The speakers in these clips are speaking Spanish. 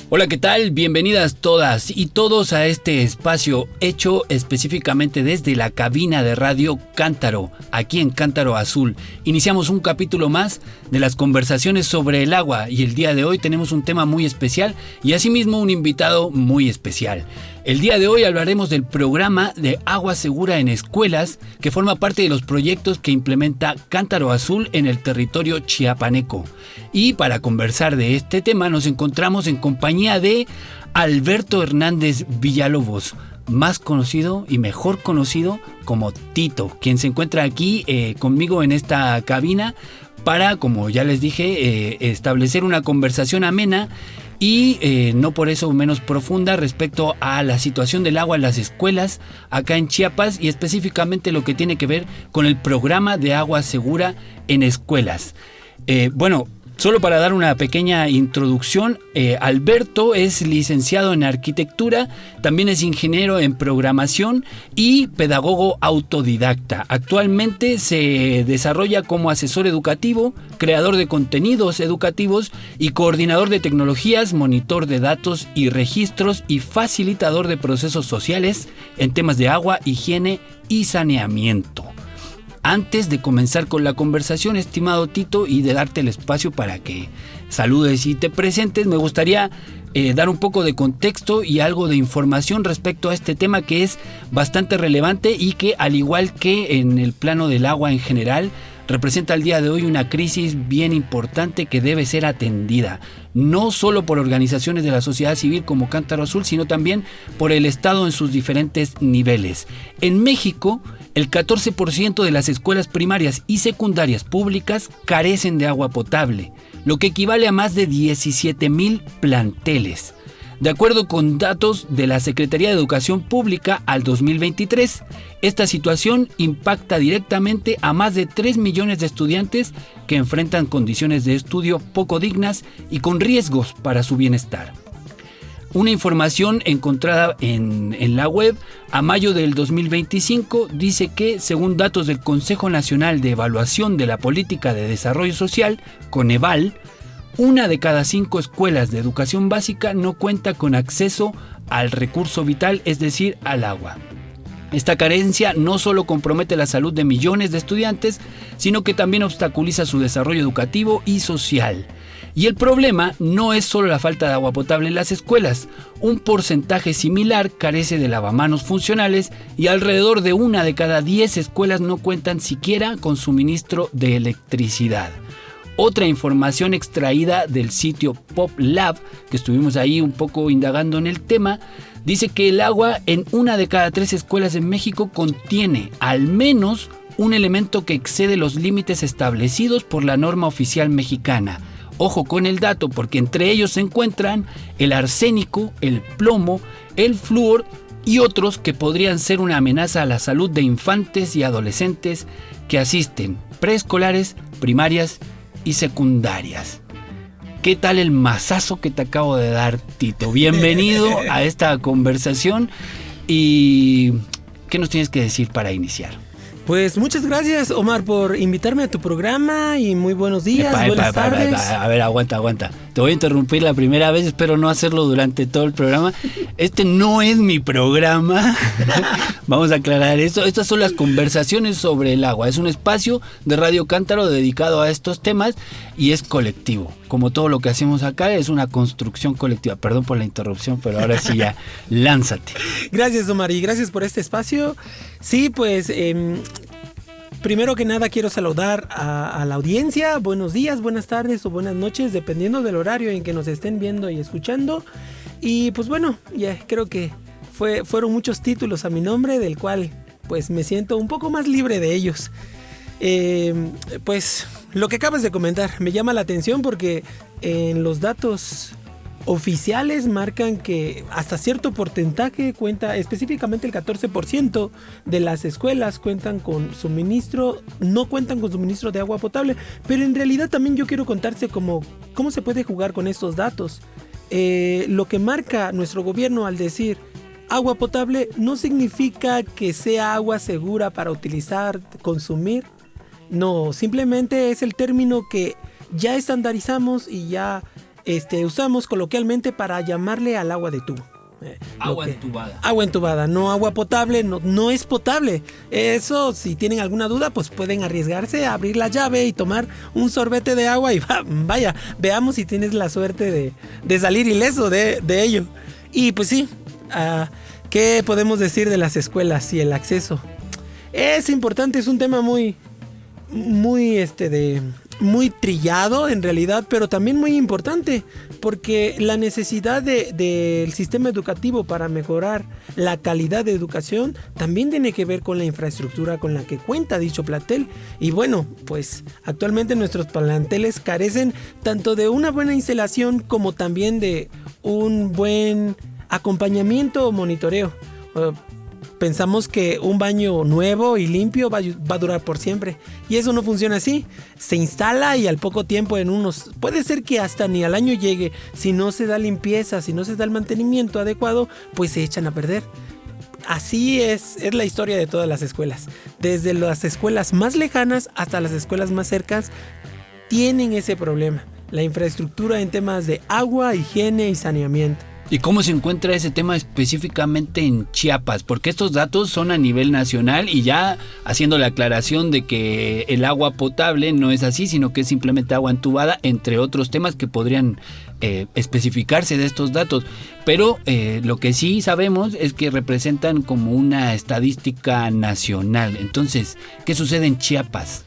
Hola, ¿qué tal? Bienvenidas todas y todos a este espacio hecho específicamente desde la cabina de Radio Cántaro, aquí en Cántaro Azul. Iniciamos un capítulo más de las conversaciones sobre el agua y el día de hoy tenemos un tema muy especial y asimismo un invitado muy especial. El día de hoy hablaremos del programa de agua segura en escuelas que forma parte de los proyectos que implementa Cántaro Azul en el territorio chiapaneco. Y para conversar de este tema nos encontramos en compañía de Alberto Hernández Villalobos, más conocido y mejor conocido como Tito, quien se encuentra aquí conmigo en esta cabina para, como ya les dije, establecer una conversación amena y no por eso menos profunda respecto a la situación del agua en las escuelas acá en Chiapas y específicamente lo que tiene que ver con el programa de agua segura en escuelas. Solo para dar una pequeña introducción, Alberto es licenciado en arquitectura, también es ingeniero en programación y pedagogo autodidacta. Actualmente se desarrolla como asesor educativo, creador de contenidos educativos y coordinador de tecnologías, monitor de datos y registros y facilitador de procesos sociales en temas de agua, higiene y saneamiento. Antes de comenzar con la conversación, estimado Tito, y de darte el espacio para que saludes y te presentes, me gustaría dar un poco de contexto y algo de información respecto a este tema que es bastante relevante y que, al igual que en el plano del agua en general, representa al día de hoy una crisis bien importante que debe ser atendida, no solo por organizaciones de la sociedad civil como Cántaro Azul, sino también por el Estado en sus diferentes niveles. En México, el 14% de las escuelas primarias y secundarias públicas carecen de agua potable, lo que equivale a más de 17,000 planteles. De acuerdo con datos de la Secretaría de Educación Pública al 2023, esta situación impacta directamente a más de 3 millones de estudiantes que enfrentan condiciones de estudio poco dignas y con riesgos para su bienestar. Una información encontrada en la web a mayo del 2025 dice que, según datos del Consejo Nacional de Evaluación de la Política de Desarrollo Social, Coneval, 1 de cada 5 escuelas de educación básica no cuenta con acceso al recurso vital, es decir, al agua. Esta carencia no solo compromete la salud de millones de estudiantes, sino que también obstaculiza su desarrollo educativo y social. Y el problema no es solo la falta de agua potable en las escuelas. Un porcentaje similar carece de lavamanos funcionales y alrededor de 1 de cada 10 escuelas no cuentan siquiera con suministro de electricidad. Otra información extraída del sitio PopLab, que estuvimos ahí un poco indagando en el tema, dice que el agua en 1 de cada 3 escuelas en México contiene al menos un elemento que excede los límites establecidos por la norma oficial mexicana. Ojo con el dato, porque entre ellos se encuentran el arsénico, el plomo, el flúor y otros que podrían ser una amenaza a la salud de infantes y adolescentes que asisten preescolares, primarias y secundarias. ¿Qué tal el mazazo que te acabo de dar, Tito? Bienvenido a esta conversación. ¿Y qué nos tienes que decir para iniciar? Pues muchas gracias, Omar, por invitarme a tu programa y muy buenos días, buenas tardes. A ver, aguanta. Te voy a interrumpir la primera vez, espero no hacerlo durante todo el programa. Este no es mi programa. Vamos a aclarar esto. Estas son las conversaciones sobre el agua. Es un espacio de Radio Cántaro dedicado a estos temas y es colectivo. Como todo lo que hacemos acá, es una construcción colectiva. Perdón por la interrupción, pero ahora sí ya, lánzate. Gracias, Omar, y gracias por este espacio. Sí, pues primero que nada quiero saludar a la audiencia. Buenos días, buenas tardes o buenas noches, dependiendo del horario en que nos estén viendo y escuchando. Y pues bueno, ya creo que fueron muchos títulos a mi nombre, del cual pues me siento un poco más libre de ellos. Pues lo que acabas de comentar me llama la atención porque en los datos oficiales marcan que hasta cierto porcentaje específicamente el 14% de las escuelas no cuentan con suministro de agua potable, pero en realidad también yo quiero contarte cómo se puede jugar con estos datos. Lo que marca nuestro gobierno al decir agua potable no significa que sea agua segura para utilizar, consumir. No, simplemente es el término que ya estandarizamos y ya usamos coloquialmente para llamarle al agua de tubo. Agua entubada. Agua entubada, no agua potable, no es potable. Eso, si tienen alguna duda, pues pueden arriesgarse a abrir la llave y tomar un sorbete de agua y vaya, veamos si tienes la suerte de salir ileso de ello. Y pues sí, ¿qué podemos decir de las escuelas y el acceso? Es importante, es un tema muy trillado en realidad, pero también muy importante, porque la necesidad del sistema educativo para mejorar la calidad de educación también tiene que ver con la infraestructura con la que cuenta dicho plantel. Y bueno, pues actualmente nuestros planteles carecen tanto de una buena instalación como también de un buen acompañamiento o monitoreo. Pensamos que un baño nuevo y limpio va a durar por siempre, y eso no funciona así. Se instala y al poco tiempo, puede ser que hasta ni al año llegue, si no se da limpieza, si no se da el mantenimiento adecuado, pues se echan a perder. Así es la historia de todas las escuelas, desde las escuelas más lejanas hasta las escuelas más cercanas tienen ese problema, la infraestructura en temas de agua, higiene y saneamiento. ¿Y cómo se encuentra ese tema específicamente en Chiapas? Porque estos datos son a nivel nacional, y ya haciendo la aclaración de que el agua potable no es así, sino que es simplemente agua entubada, entre otros temas que podrían especificarse de estos datos. Pero lo que sí sabemos es que representan como una estadística nacional. Entonces, ¿qué sucede en Chiapas?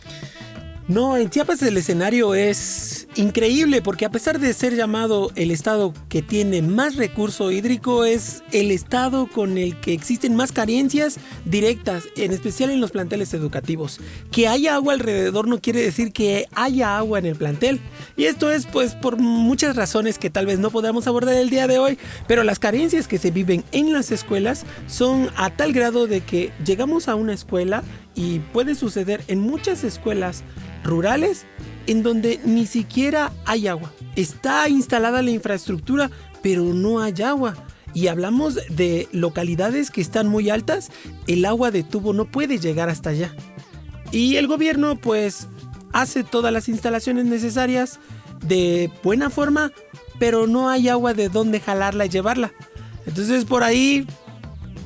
No, en Chiapas el escenario es increíble, porque a pesar de ser llamado el estado que tiene más recurso hídrico, es el estado con el que existen más carencias directas, en especial en los planteles educativos. Que haya agua alrededor no quiere decir que haya agua en el plantel, y esto es pues por muchas razones que tal vez no podamos abordar el día de hoy, pero las carencias que se viven en las escuelas son a tal grado de que llegamos a una escuela, y puede suceder en muchas escuelas rurales en donde ni siquiera hay agua. Está instalada la infraestructura, pero no hay agua. Y hablamos de localidades que están muy altas, el agua de tubo no puede llegar hasta allá. Y el gobierno pues hace todas las instalaciones necesarias de buena forma, pero no hay agua de dónde jalarla y llevarla. Entonces por ahí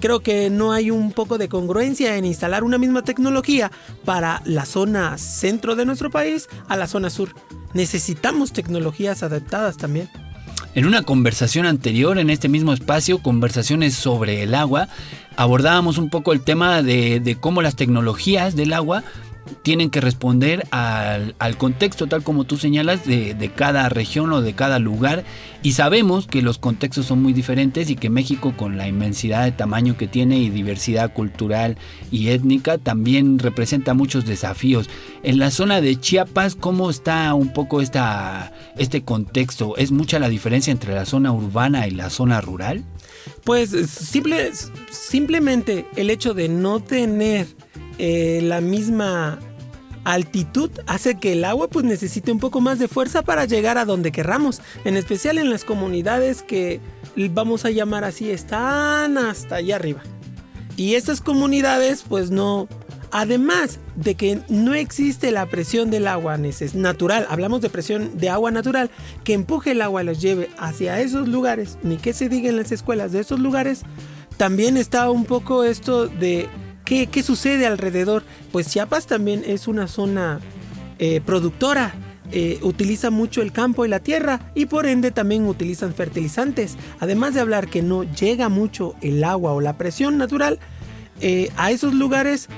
creo que no hay un poco de congruencia en instalar una misma tecnología para la zona centro de nuestro país a la zona sur. Necesitamos tecnologías adaptadas también. En una conversación anterior en este mismo espacio, conversaciones sobre el agua, abordábamos un poco el tema de cómo las tecnologías del agua tienen que responder al contexto, tal como tú señalas, de cada región o de cada lugar, y sabemos que los contextos son muy diferentes, y que México, con la inmensidad de tamaño que tiene y diversidad cultural y étnica, también representa muchos desafíos. En la zona de Chiapas, ¿cómo está un poco este contexto? ¿Es mucha la diferencia entre la zona urbana y la zona rural? Pues simplemente el hecho de no tener la misma altitud hace que el agua pues necesite un poco más de fuerza para llegar a donde querramos, en especial en las comunidades que vamos a llamar así, están hasta allá arriba. Y estas comunidades pues no, además de que no existe la presión del agua natural, hablamos de presión de agua natural que empuje el agua y los lleve hacia esos lugares, ni que se diga en las escuelas de esos lugares, también está un poco esto de ¿qué sucede alrededor? Pues Chiapas también es una zona productora, utiliza mucho el campo y la tierra, y por ende también utilizan fertilizantes. Además de hablar que no llega mucho el agua o la presión natural, a esos lugares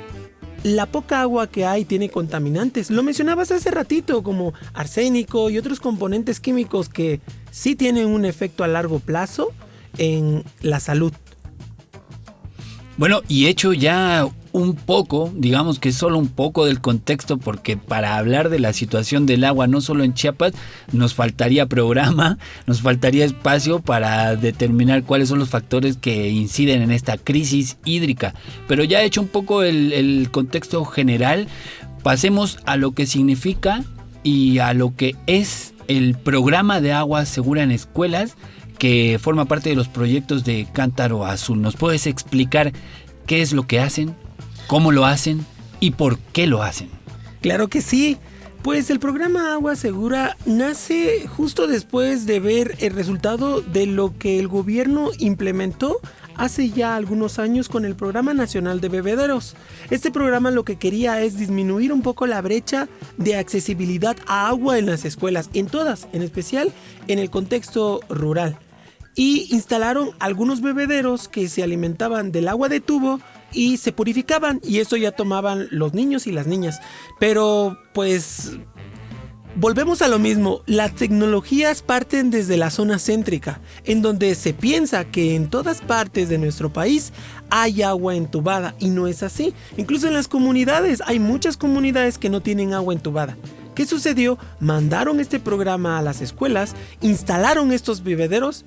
la poca agua que hay tiene contaminantes. Lo mencionabas hace ratito, como arsénico y otros componentes químicos que sí tienen un efecto a largo plazo en la salud. Bueno, y hecho ya un poco, digamos que solo un poco del contexto, porque para hablar de la situación del agua, no solo en Chiapas, nos faltaría programa, nos faltaría espacio para determinar cuáles son los factores que inciden en esta crisis hídrica. Pero ya he hecho un poco el contexto general, pasemos a lo que significa y a lo que es el programa de agua segura en escuelas, que forma parte de los proyectos de Cántaro Azul. ¿Nos puedes explicar qué es lo que hacen, cómo lo hacen y por qué lo hacen? Claro que sí. Pues el programa Agua Segura nace justo después de ver el resultado de lo que el gobierno implementó hace ya algunos años con el Programa Nacional de Bebederos. Este programa lo que quería es disminuir un poco la brecha de accesibilidad a agua en las escuelas, en todas, en especial en el contexto rural. Y instalaron algunos bebederos que se alimentaban del agua de tubo y se purificaban, y eso ya tomaban los niños y las niñas. Pero pues volvemos a lo mismo, las tecnologías parten desde la zona céntrica, en donde se piensa que en todas partes de nuestro país hay agua entubada, y no es así. Incluso en las comunidades, hay muchas comunidades que no tienen agua entubada. ¿Qué sucedió? Mandaron este programa a las escuelas, instalaron estos bebederos,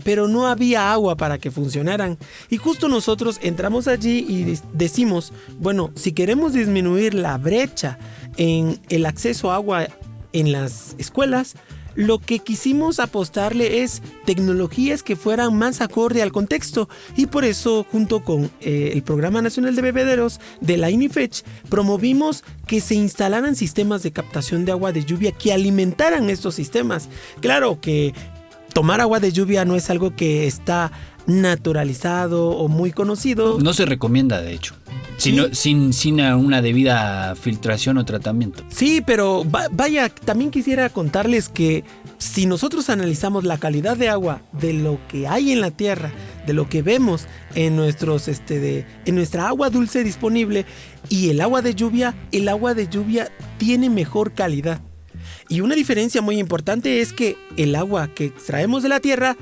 pero no había agua para que funcionaran. Y justo nosotros entramos allí y decimos, bueno, si queremos disminuir la brecha en el acceso a agua en las escuelas, lo que quisimos apostarle es tecnologías que fueran más acorde al contexto, y por eso junto con el Programa Nacional de Bebederos de la INIFECH promovimos que se instalaran sistemas de captación de agua de lluvia que alimentaran estos sistemas. Claro que tomar agua de lluvia no es algo que está naturalizado o muy conocido. No se recomienda, de hecho. ¿Sí? Sin una debida filtración o tratamiento. Sí, pero vaya, también quisiera contarles que si nosotros analizamos la calidad de agua de lo que hay en la tierra, de lo que vemos en en nuestra agua dulce disponible y el agua de lluvia tiene mejor calidad. Y una diferencia muy importante es que el agua que extraemos de la tierra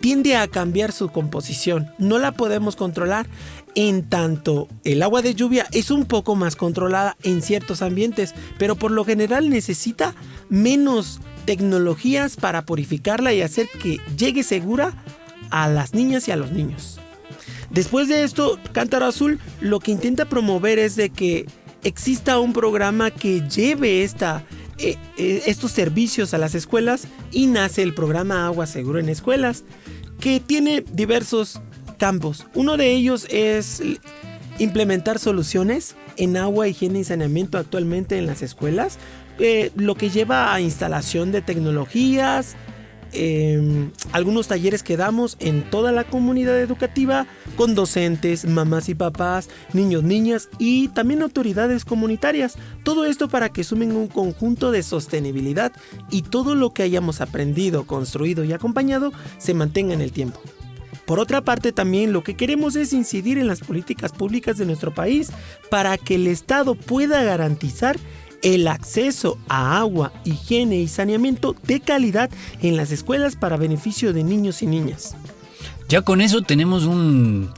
tiende a cambiar su composición. No la podemos controlar. En tanto, el agua de lluvia es un poco más controlada en ciertos ambientes, pero por lo general necesita menos tecnologías para purificarla y hacer que llegue segura a las niñas y a los niños. Después de esto, Cántaro Azul lo que intenta promover es de que exista un programa que lleve estos servicios a las escuelas, y nace el programa Agua Segura en Escuelas, que tiene diversos campos. Uno de ellos es implementar soluciones en agua, higiene y saneamiento actualmente en las escuelas, lo que lleva a instalación de tecnologías, algunos talleres que damos en toda la comunidad educativa con docentes, mamás y papás, niños, niñas y también autoridades comunitarias. Todo esto para que sumen un conjunto de sostenibilidad y todo lo que hayamos aprendido, construido y acompañado se mantenga en el tiempo. Por otra parte, también lo que queremos es incidir en las políticas públicas de nuestro país para que el Estado pueda garantizar el acceso a agua, higiene y saneamiento de calidad en las escuelas para beneficio de niños y niñas. Ya con eso tenemos un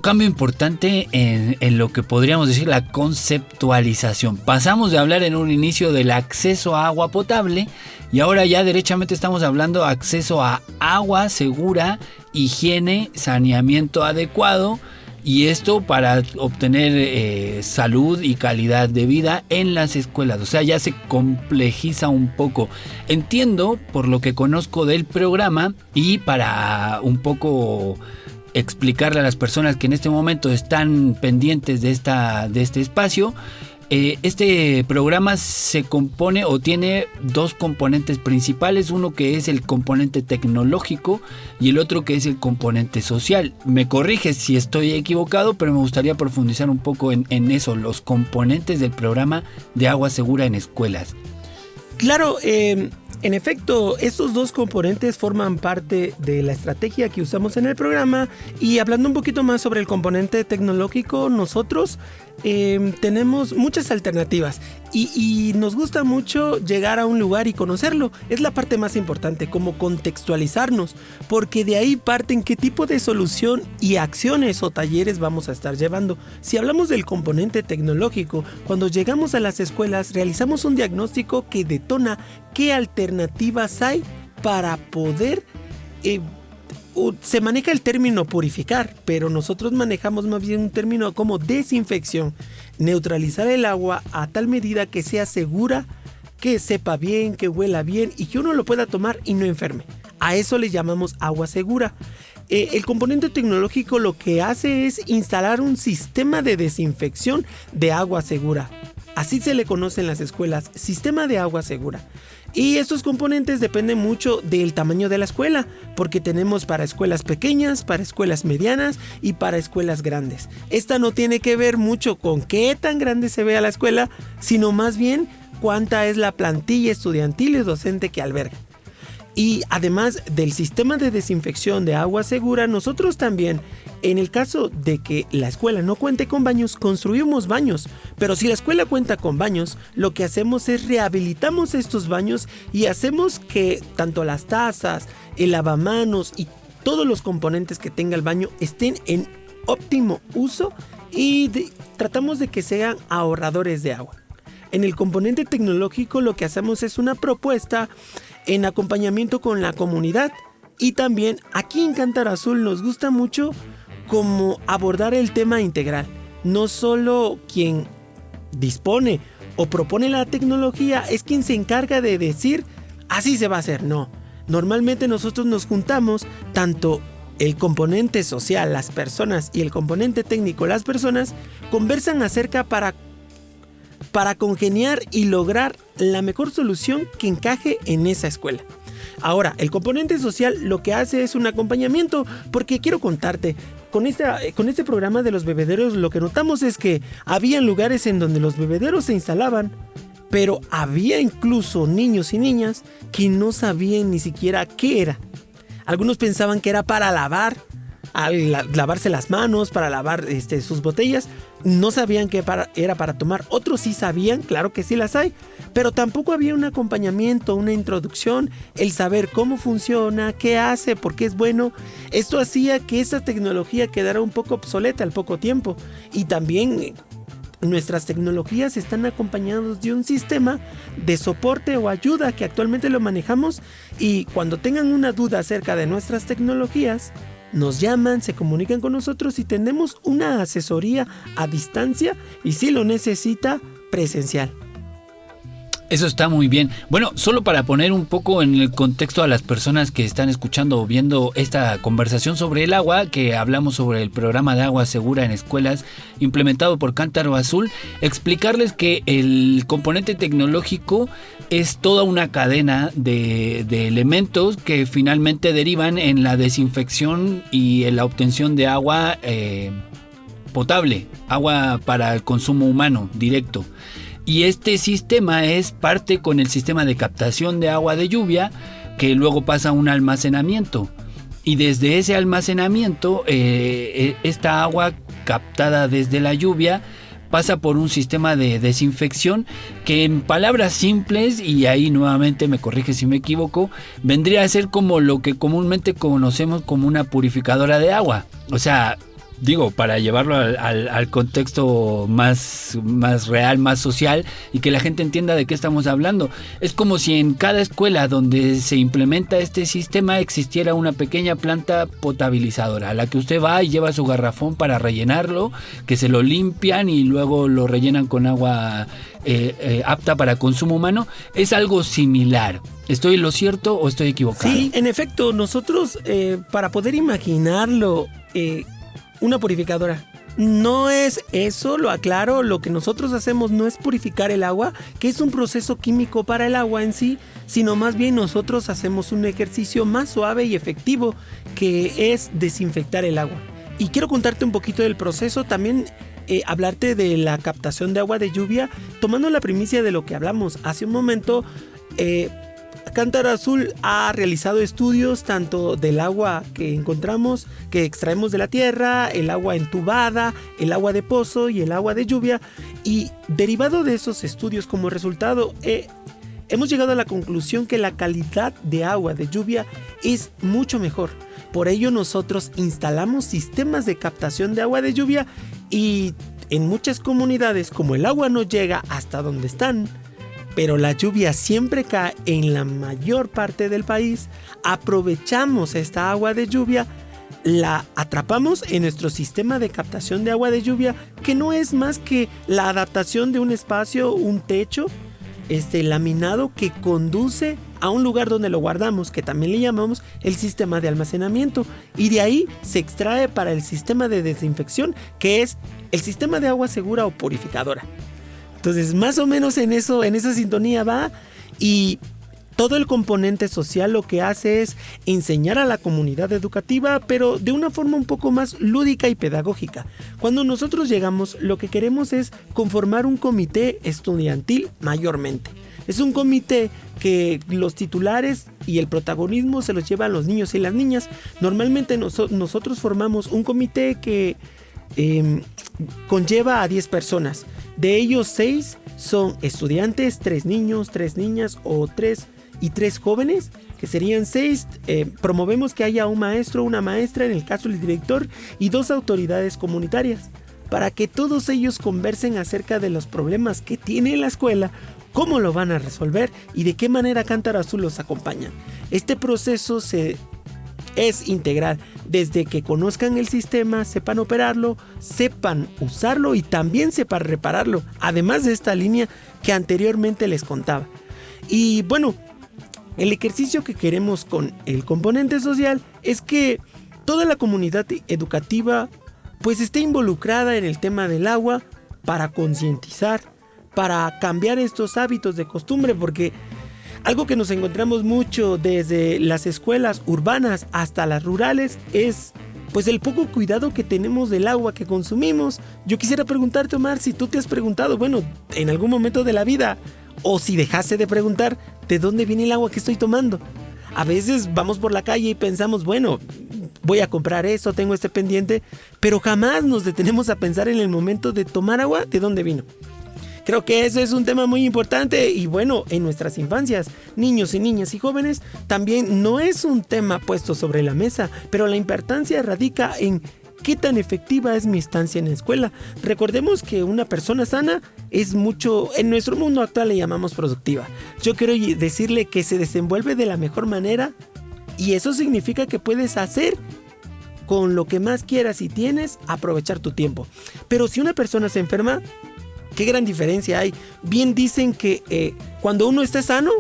cambio importante en lo que podríamos decir la conceptualización. Pasamos de hablar en un inicio del acceso a agua potable y ahora ya derechamente estamos hablando de acceso a agua segura, higiene, saneamiento adecuado, y esto para obtener salud y calidad de vida en las escuelas. O sea, ya se complejiza un poco. Entiendo, por lo que conozco del programa, y para un poco explicarle a las personas que en este momento están pendientes de este espacio, este programa se compone o tiene dos componentes principales, uno que es el componente tecnológico y el otro que es el componente social. Me corriges si estoy equivocado, pero me gustaría profundizar un poco en eso, los componentes del programa de agua segura en escuelas. Claro, en efecto, estos dos componentes forman parte de la estrategia que usamos en el programa. Y hablando un poquito más sobre el componente tecnológico, nosotros tenemos muchas alternativas. Y nos gusta mucho llegar a un lugar y conocerlo. Es la parte más importante, como contextualizarnos, porque de ahí parten qué tipo de solución y acciones o talleres vamos a estar llevando. Si hablamos del componente tecnológico, cuando llegamos a las escuelas realizamos un diagnóstico que detona qué alternativas hay para poder... se maneja el término purificar, pero nosotros manejamos más bien un término como desinfección. Neutralizar el agua a tal medida que sea segura, que sepa bien, que huela bien y que uno lo pueda tomar y no enferme. A eso le llamamos agua segura. El componente tecnológico lo que hace es instalar un sistema de desinfección de agua segura. Así se le conoce en las escuelas, sistema de agua segura. Y estos componentes dependen mucho del tamaño de la escuela, porque tenemos para escuelas pequeñas, para escuelas medianas y para escuelas grandes. Esta no tiene que ver mucho con qué tan grande se vea la escuela, sino más bien cuánta es la plantilla estudiantil y docente que alberga. Y además del sistema de desinfección de agua segura, nosotros también, en el caso de que la escuela no cuente con baños, construimos baños. Pero si la escuela cuenta con baños, lo que hacemos es rehabilitamos estos baños y hacemos que tanto las tazas, el lavamanos y todos los componentes que tenga el baño estén en óptimo uso y tratamos de que sean ahorradores de agua. En el componente tecnológico lo que hacemos es una propuesta en acompañamiento con la comunidad, y también aquí en Cántaro Azul nos gusta mucho como abordar el tema integral. No solo quien dispone o propone la tecnología es quien se encarga de decir así se va a hacer, no. Normalmente nosotros nos juntamos, tanto el componente social, las personas, y el componente técnico, las personas, conversan acerca para congeniar y lograr la mejor solución que encaje en esa escuela. Ahora, el componente social lo que hace es un acompañamiento, porque quiero contarte, con este programa de los bebederos lo que notamos es que había lugares en donde los bebederos se instalaban, pero había incluso niños y niñas que no sabían ni siquiera qué era. Algunos pensaban que era para lavarse las manos, para lavar sus botellas. No sabían que era para tomar. Otros sí sabían, claro que sí las hay, pero tampoco había un acompañamiento, una introducción, el saber cómo funciona, qué hace, por qué es bueno. Esto hacía que esta tecnología quedara un poco obsoleta al poco tiempo. Y también nuestras tecnologías están acompañadas de un sistema de soporte o ayuda que actualmente lo manejamos, y cuando tengan una duda acerca de nuestras tecnologías, nos llaman, se comunican con nosotros y tenemos una asesoría a distancia y, si lo necesita, presencial. Eso está muy bien. Bueno, solo para poner un poco en el contexto a las personas que están escuchando o viendo esta conversación sobre el agua, que hablamos sobre el programa de agua segura en escuelas implementado por Cántaro Azul, explicarles que el componente tecnológico es toda una cadena de elementos que finalmente derivan en la desinfección y en la obtención de agua potable, agua para el consumo humano directo. Y este sistema es parte con el sistema de captación de agua de lluvia, que luego pasa a un almacenamiento. Y desde ese almacenamiento, esta agua captada desde la lluvia pasa por un sistema de desinfección que, en palabras simples, y ahí nuevamente me corrige si me equivoco, vendría a ser como lo que comúnmente conocemos como una purificadora de agua. O sea, digo, para llevarlo al contexto más real, más social, y que la gente entienda de qué estamos hablando. Es como si en cada escuela donde se implementa este sistema existiera una pequeña planta potabilizadora, a la que usted va y lleva su garrafón para rellenarlo, que se lo limpian y luego lo rellenan con agua apta para consumo humano. Es algo similar. ¿Estoy en lo cierto o estoy equivocado? Sí, en efecto, nosotros para poder imaginarlo, una purificadora. No es eso, lo aclaro, lo que nosotros hacemos no es purificar el agua, que es un proceso químico para el agua en sí, sino más bien nosotros hacemos un ejercicio más suave y efectivo, que es desinfectar el agua. Y quiero contarte un poquito del proceso, también hablarte de la captación de agua de lluvia, tomando la primicia de lo que hablamos hace un momento. Cántaro Azul ha realizado estudios tanto del agua que encontramos, que extraemos de la tierra, el agua entubada, el agua de pozo y el agua de lluvia, y derivado de esos estudios como resultado hemos llegado a la conclusión que la calidad de agua de lluvia es mucho mejor. Por ello nosotros instalamos sistemas de captación de agua de lluvia y en muchas comunidades, como el agua no llega hasta donde están, pero la lluvia siempre cae en la mayor parte del país, aprovechamos esta agua de lluvia, la atrapamos en nuestro sistema de captación de agua de lluvia, que no es más que la adaptación de un espacio, un techo laminado que conduce a un lugar donde lo guardamos, que también le llamamos el sistema de almacenamiento, y de ahí se extrae para el sistema de desinfección, que es el sistema de agua segura o purificadora. Entonces, más o menos en esa sintonía va, y todo el componente social lo que hace es enseñar a la comunidad educativa, pero de una forma un poco más lúdica y pedagógica. Cuando nosotros llegamos, lo que queremos es conformar un comité estudiantil mayormente. Es un comité que los titulares y el protagonismo se los llevan los niños y las niñas. Normalmente nosotros formamos un comité que conlleva a 10 personas. De ellos 6 son estudiantes, 3 niños, 3 niñas o 3 jóvenes, que serían 6. Promovemos que haya un maestro, una maestra, en el caso del director, y 2 autoridades comunitarias, para que todos ellos conversen acerca de los problemas que tiene la escuela, cómo lo van a resolver y de qué manera Cántaro Azul los acompaña. Este proceso es integral, desde que conozcan el sistema, sepan operarlo, sepan usarlo y también sepan repararlo, además de esta línea que anteriormente les contaba. Y bueno, el ejercicio que queremos con el componente social es que toda la comunidad educativa pues esté involucrada en el tema del agua, para concientizar, para cambiar estos hábitos de costumbre, porque algo que nos encontramos mucho desde las escuelas urbanas hasta las rurales es pues el poco cuidado que tenemos del agua que consumimos. Yo quisiera preguntarte, Omar, si tú te has preguntado, bueno, en algún momento de la vida, o si dejaste de preguntar, ¿de dónde viene el agua que estoy tomando? A veces vamos por la calle y pensamos, bueno, voy a comprar eso, tengo este pendiente, pero jamás nos detenemos a pensar en el momento de tomar agua, ¿de dónde vino? Creo que eso es un tema muy importante, y bueno, en nuestras infancias, niños y niñas y jóvenes, también no es un tema puesto sobre la mesa, pero la importancia radica en qué tan efectiva es mi estancia en la escuela. Recordemos que una persona sana es mucho, en nuestro mundo actual le llamamos productiva. Yo quiero decirle que se desenvuelve de la mejor manera, y eso significa que puedes hacer con lo que más quieras y tienes, aprovechar tu tiempo. Pero si una persona se enferma, ¿qué gran diferencia hay? Bien dicen que cuando uno está sano,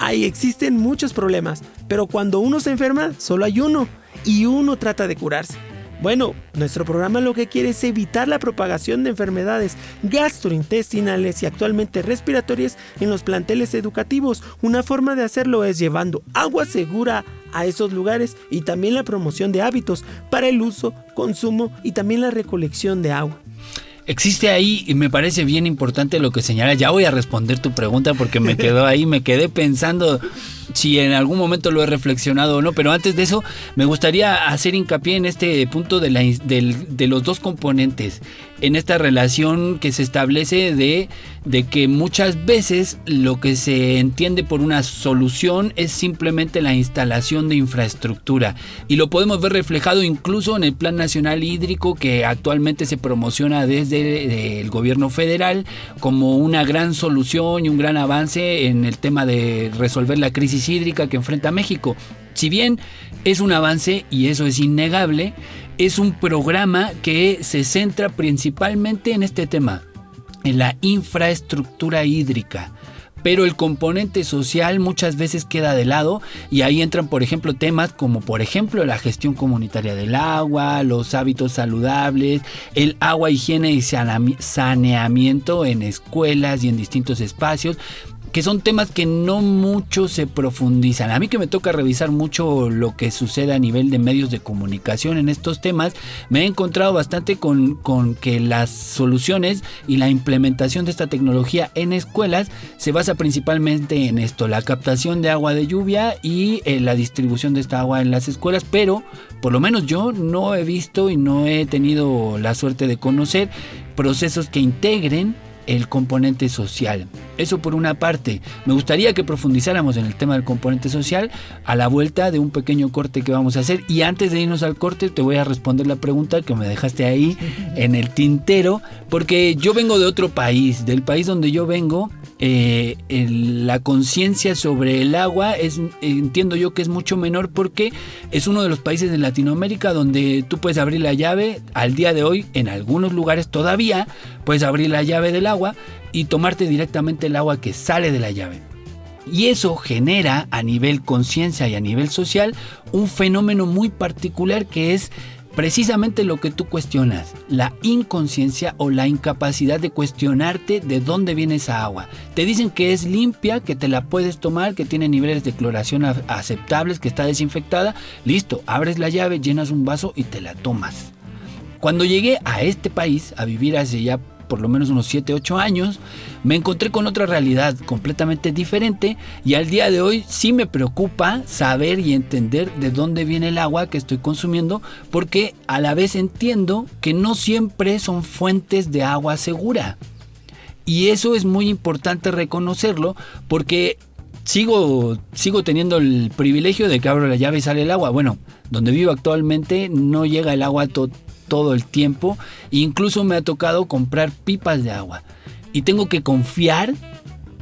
existen muchos problemas, pero cuando uno se enferma, solo hay uno, y uno trata de curarse. Bueno, nuestro programa lo que quiere es evitar la propagación de enfermedades gastrointestinales y actualmente respiratorias en los planteles educativos. Una forma de hacerlo es llevando agua segura a esos lugares, y también la promoción de hábitos para el uso, consumo y también la recolección de agua. Existe ahí, y me parece bien importante lo que señala. Ya voy a responder tu pregunta porque me quedó ahí, me quedé pensando si en algún momento lo he reflexionado o no, pero antes de eso me gustaría hacer hincapié en este punto de los dos componentes, en esta relación que se establece de que muchas veces lo que se entiende por una solución es simplemente la instalación de infraestructura, y lo podemos ver reflejado incluso en el Plan Nacional Hídrico, que actualmente se promociona desde el gobierno federal como una gran solución y un gran avance en el tema de resolver la crisis hídrica que enfrenta México. Si bien es un avance, y eso es innegable, es un programa que se centra principalmente en este tema, en la infraestructura hídrica. Pero el componente social muchas veces queda de lado, y ahí entran, por ejemplo, temas como, por ejemplo, la gestión comunitaria del agua, los hábitos saludables, el agua, higiene y saneamiento en escuelas y en distintos espacios, que son temas que no mucho se profundizan. A mí que me toca revisar mucho lo que sucede a nivel de medios de comunicación en estos temas, me he encontrado bastante con que las soluciones y la implementación de esta tecnología en escuelas se basa principalmente en esto, la captación de agua de lluvia y la distribución de esta agua en las escuelas, pero por lo menos yo no he visto y no he tenido la suerte de conocer procesos que integren el componente social. Eso por una parte. Me gustaría que profundizáramos en el tema del componente social a la vuelta de un pequeño corte que vamos a hacer, y antes de irnos al corte te voy a responder la pregunta que me dejaste ahí en el tintero, porque yo vengo de otro país, del país donde yo vengo. La conciencia sobre el agua entiendo yo que es mucho menor, porque es uno de los países de Latinoamérica donde tú puedes abrir la llave. Al día de hoy, en algunos lugares todavía puedes abrir la llave del agua y tomarte directamente el agua que sale de la llave. Y eso genera a nivel conciencia y a nivel social un fenómeno muy particular, que es precisamente lo que tú cuestionas, la inconsciencia o la incapacidad de cuestionarte de dónde viene esa agua. Te dicen que es limpia, que te la puedes tomar, que tiene niveles de cloración aceptables, que está desinfectada. Listo, abres la llave, llenas un vaso y te la tomas. Cuando llegué a este país a vivir hace ya por lo menos unos 7, 8 años, me encontré con otra realidad completamente diferente, y al día de hoy sí me preocupa saber y entender de dónde viene el agua que estoy consumiendo, porque a la vez entiendo que no siempre son fuentes de agua segura. Y eso es muy importante reconocerlo, porque sigo teniendo el privilegio de que abro la llave y sale el agua. Bueno, donde vivo actualmente no llega el agua todo el tiempo, incluso me ha tocado comprar pipas de agua y tengo que confiar,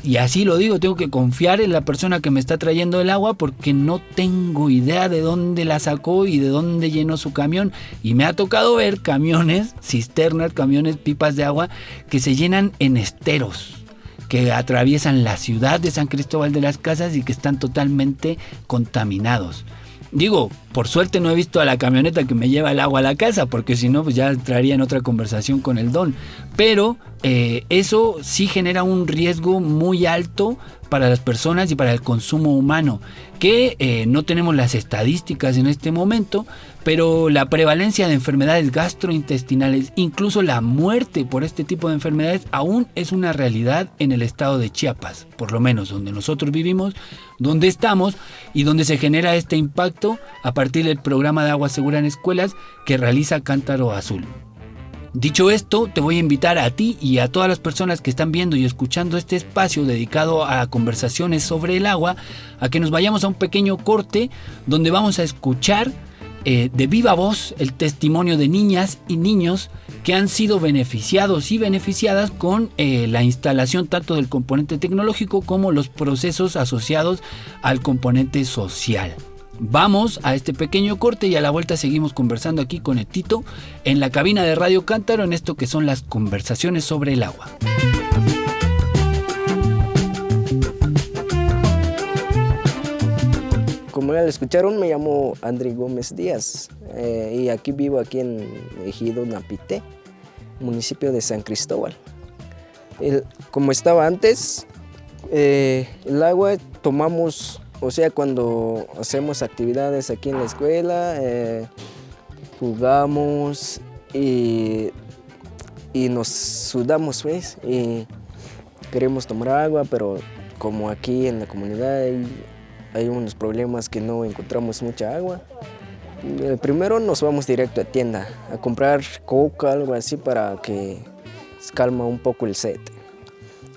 y así lo digo, tengo que confiar en la persona que me está trayendo el agua, porque no tengo idea de dónde la sacó y de dónde llenó su camión. Y me ha tocado ver camiones, cisternas, camiones, pipas de agua que se llenan en esteros, que atraviesan la ciudad de San Cristóbal de las Casas y que están totalmente contaminados. Digo, por suerte no he visto a la camioneta que me lleva el agua a la casa, porque si no, pues ya entraría en otra conversación con el don. Pero eso sí genera un riesgo muy alto para las personas y para el consumo humano, que no tenemos las estadísticas en este momento, pero la prevalencia de enfermedades gastrointestinales, incluso la muerte por este tipo de enfermedades, aún es una realidad en el estado de Chiapas, por lo menos donde nosotros vivimos, donde estamos y donde se genera este impacto a partir del programa de agua segura en escuelas que realiza Cántaro Azul. Dicho esto, te voy a invitar a ti y a todas las personas que están viendo y escuchando este espacio dedicado a conversaciones sobre el agua, a que nos vayamos a un pequeño corte donde vamos a escuchar de viva voz el testimonio de niñas y niños que han sido beneficiados y beneficiadas con la instalación tanto del componente tecnológico como los procesos asociados al componente social. Vamos a este pequeño corte y a la vuelta seguimos conversando aquí con Etito en la cabina de Radio Cántaro en esto que son las conversaciones sobre el agua. Como ya lo escucharon, me llamo André Gómez Díaz y aquí vivo aquí en Ejido Napité, municipio de San Cristóbal. Como estaba antes, el agua tomamos, o sea, cuando hacemos actividades aquí en la escuela, jugamos y nos sudamos, ¿ves? Y queremos tomar agua, pero como aquí en la comunidad hay unos problemas que no encontramos mucha agua. Primero nos vamos directo a tienda a comprar coca, algo así, para que calma un poco el sed.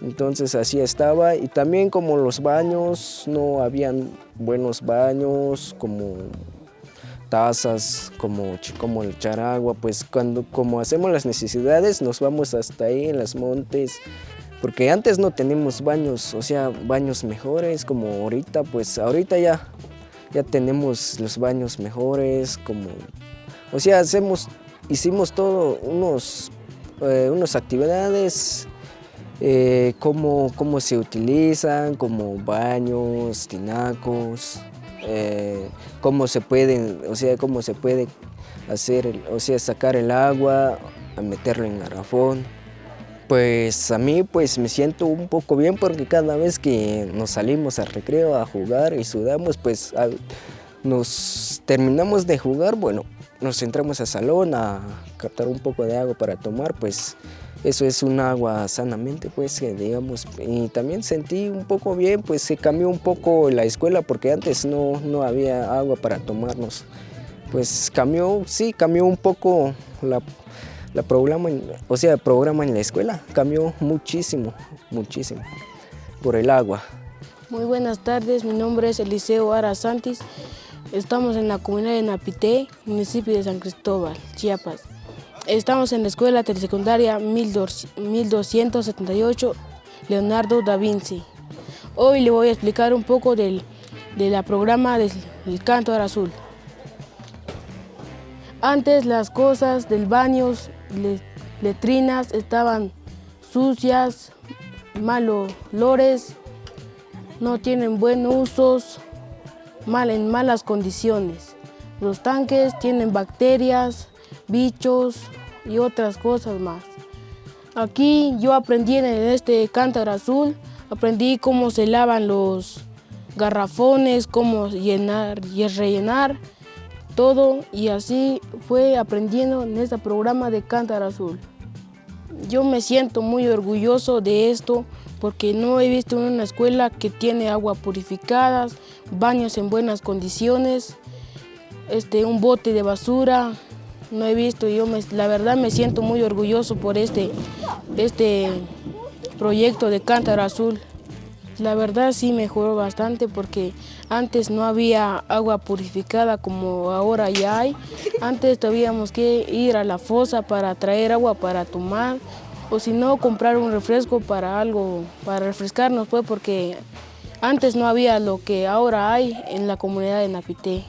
Entonces así estaba, y también como los baños, no habían buenos baños, como tazas, como echar agua, pues como hacemos las necesidades nos vamos hasta ahí en los montes, porque antes no teníamos baños, o sea, baños mejores como ahorita, pues ahorita ya tenemos los baños mejores, como, o sea, hicimos todo unas actividades, cómo se utilizan, como baños, tinacos, cómo se puede hacer, sacar el agua, a meterlo en garrafón. Pues a mí pues me siento un poco bien porque cada vez que nos salimos al recreo a jugar y sudamos, pues nos terminamos de jugar, bueno, nos entramos al salón a captar un poco de agua para tomar, pues eso es un agua sanamente, pues digamos, y también sentí un poco bien, pues se cambió un poco la escuela porque antes no había agua para tomarnos, pues cambió un poco el programa en la escuela, cambió muchísimo por el agua. Muy buenas tardes, mi nombre es Eliseo Ara Santis, estamos en la comunidad de Napité, municipio de San Cristóbal, Chiapas. Estamos en la escuela telesecundaria 1278 Leonardo da Vinci. Hoy le voy a explicar un poco del programa del Cántaro Azul. Antes las cosas del baño, letrinas estaban sucias, malos olores, no tienen buenos usos, en malas condiciones. Los tanques tienen bacterias, bichos y otras cosas más. Aquí yo aprendí en este Cántaro Azul, aprendí cómo se lavan los garrafones, cómo llenar y rellenar, todo, y así fue aprendiendo en este programa de Cántaro Azul. Yo me siento muy orgulloso de esto porque no he visto una escuela que tiene agua purificada, baños en buenas condiciones, un bote de basura, no he visto. La verdad me siento muy orgulloso por este proyecto de Cántaro Azul. La verdad sí mejoró bastante porque antes no había agua purificada como ahora ya hay. Antes teníamos que ir a la fosa para traer agua para tomar o si no comprar un refresco para refrescarnos, pues, porque antes no había lo que ahora hay en la comunidad de Napité.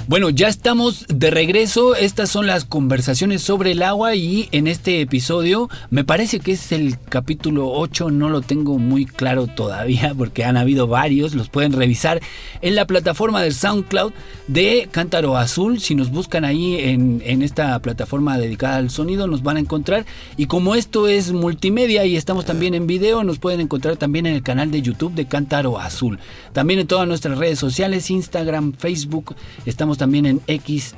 Bueno, ya estamos de regreso. Estas son las conversaciones sobre el agua y en este episodio me parece que es el capítulo 8, no lo tengo muy claro todavía porque han habido varios, los pueden revisar en la plataforma del SoundCloud de Cántaro Azul. Si nos buscan ahí en esta plataforma dedicada al sonido nos van a encontrar, y como esto es multimedia y estamos también en video, nos pueden encontrar también en el canal de YouTube de Cántaro Azul. También en todas nuestras redes sociales, Instagram, Facebook, estamos también en X,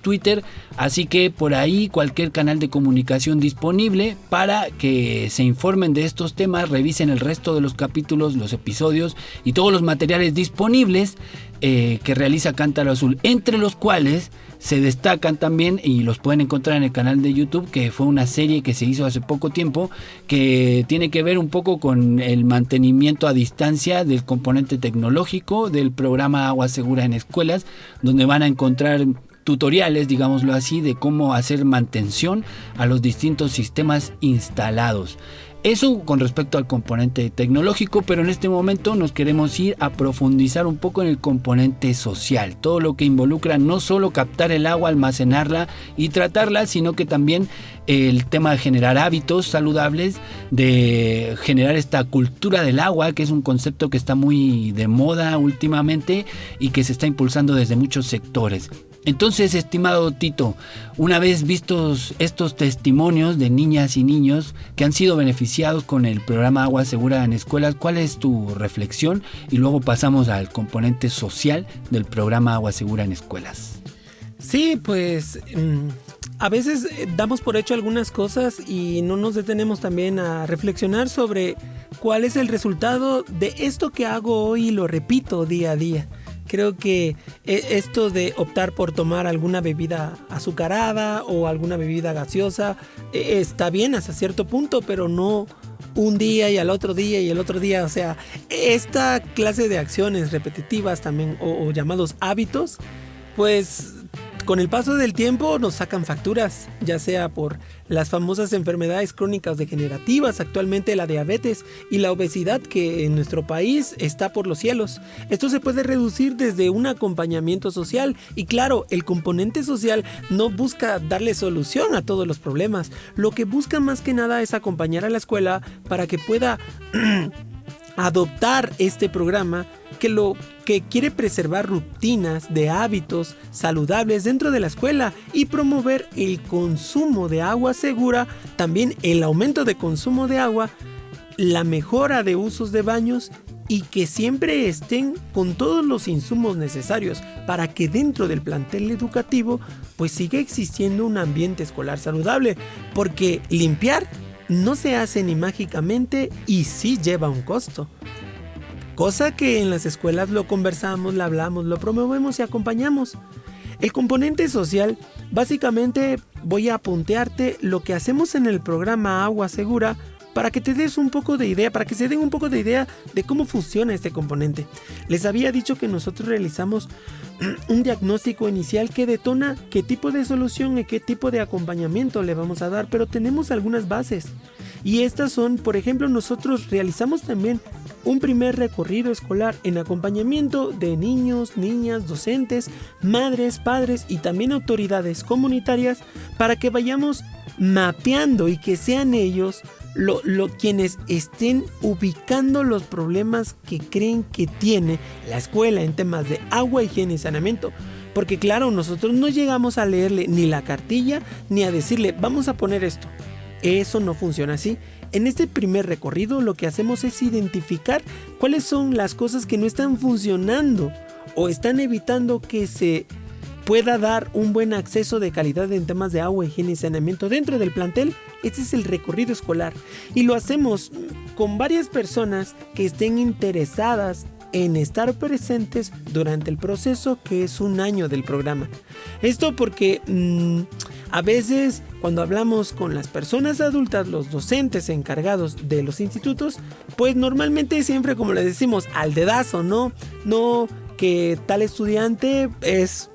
Twitter, así que por ahí cualquier canal de comunicación disponible para que se informen de estos temas, revisen el resto de los capítulos, los episodios y todos los materiales disponibles que realiza Cántaro Azul, entre los cuales se destacan también, y los pueden encontrar en el canal de YouTube, que fue una serie que se hizo hace poco tiempo, que tiene que ver un poco con el mantenimiento a distancia del componente tecnológico del programa Agua Segura en Escuelas, donde van a encontrar tutoriales, digámoslo así, de cómo hacer mantención a los distintos sistemas instalados. Eso con respecto al componente tecnológico, pero en este momento nos queremos ir a profundizar un poco en el componente social, todo lo que involucra no solo captar el agua, almacenarla y tratarla, sino que también el tema de generar hábitos saludables, de generar esta cultura del agua, que es un concepto que está muy de moda últimamente y que se está impulsando desde muchos sectores. Entonces, estimado Tito, una vez vistos estos testimonios de niñas y niños que han sido beneficiados con el programa Agua Segura en Escuelas, ¿cuál es tu reflexión? Y luego pasamos al componente social del programa Agua Segura en Escuelas. Sí, pues a veces damos por hecho algunas cosas y no nos detenemos también a reflexionar sobre cuál es el resultado de esto que hago hoy y lo repito día a día. Creo que esto de optar por tomar alguna bebida azucarada o alguna bebida gaseosa está bien hasta cierto punto, pero no un día y al otro día y el otro día. O sea, esta clase de acciones repetitivas también o llamados hábitos, pues con el paso del tiempo nos sacan facturas, ya sea por las famosas enfermedades crónicas degenerativas, actualmente la diabetes y la obesidad, que en nuestro país está por los cielos. Esto se puede reducir desde un acompañamiento social y claro, el componente social no busca darle solución a todos los problemas. Lo que busca más que nada es acompañar a la escuela para que pueda adoptar este programa que quiere preservar rutinas de hábitos saludables dentro de la escuela y promover el consumo de agua segura, también el aumento de consumo de agua, la mejora de usos de baños y que siempre estén con todos los insumos necesarios para que dentro del plantel educativo pues siga existiendo un ambiente escolar saludable, porque limpiar no se hace ni mágicamente y sí lleva un costo. Cosa que en las escuelas lo conversamos, lo hablamos, lo promovemos y acompañamos. El componente social, básicamente voy a puntearte lo que hacemos en el programa Agua Segura para que te des un poco de idea, para que se den un poco de idea de cómo funciona este componente. Les había dicho que nosotros realizamos un diagnóstico inicial que detona qué tipo de solución y qué tipo de acompañamiento le vamos a dar, pero tenemos algunas bases. Y estas son, por ejemplo, nosotros realizamos también un primer recorrido escolar en acompañamiento de niños, niñas, docentes, madres, padres y también autoridades comunitarias para que vayamos mapeando y que sean ellos quienes estén ubicando los problemas que creen que tiene la escuela en temas de agua, higiene y saneamiento. Porque claro, nosotros no llegamos a leerle ni la cartilla ni a decirle vamos a poner esto. Eso no funciona así. En este primer recorrido lo que hacemos es identificar cuáles son las cosas que no están funcionando o están evitando que se pueda dar un buen acceso de calidad en temas de agua, higiene y saneamiento dentro del plantel. Este es el recorrido escolar y lo hacemos con varias personas que estén interesadas en estar presentes durante el proceso que es un año del programa. Esto porque a veces cuando hablamos con las personas adultas, los docentes encargados de los institutos, pues normalmente siempre, como les decimos, al dedazo, no que tal estudiante es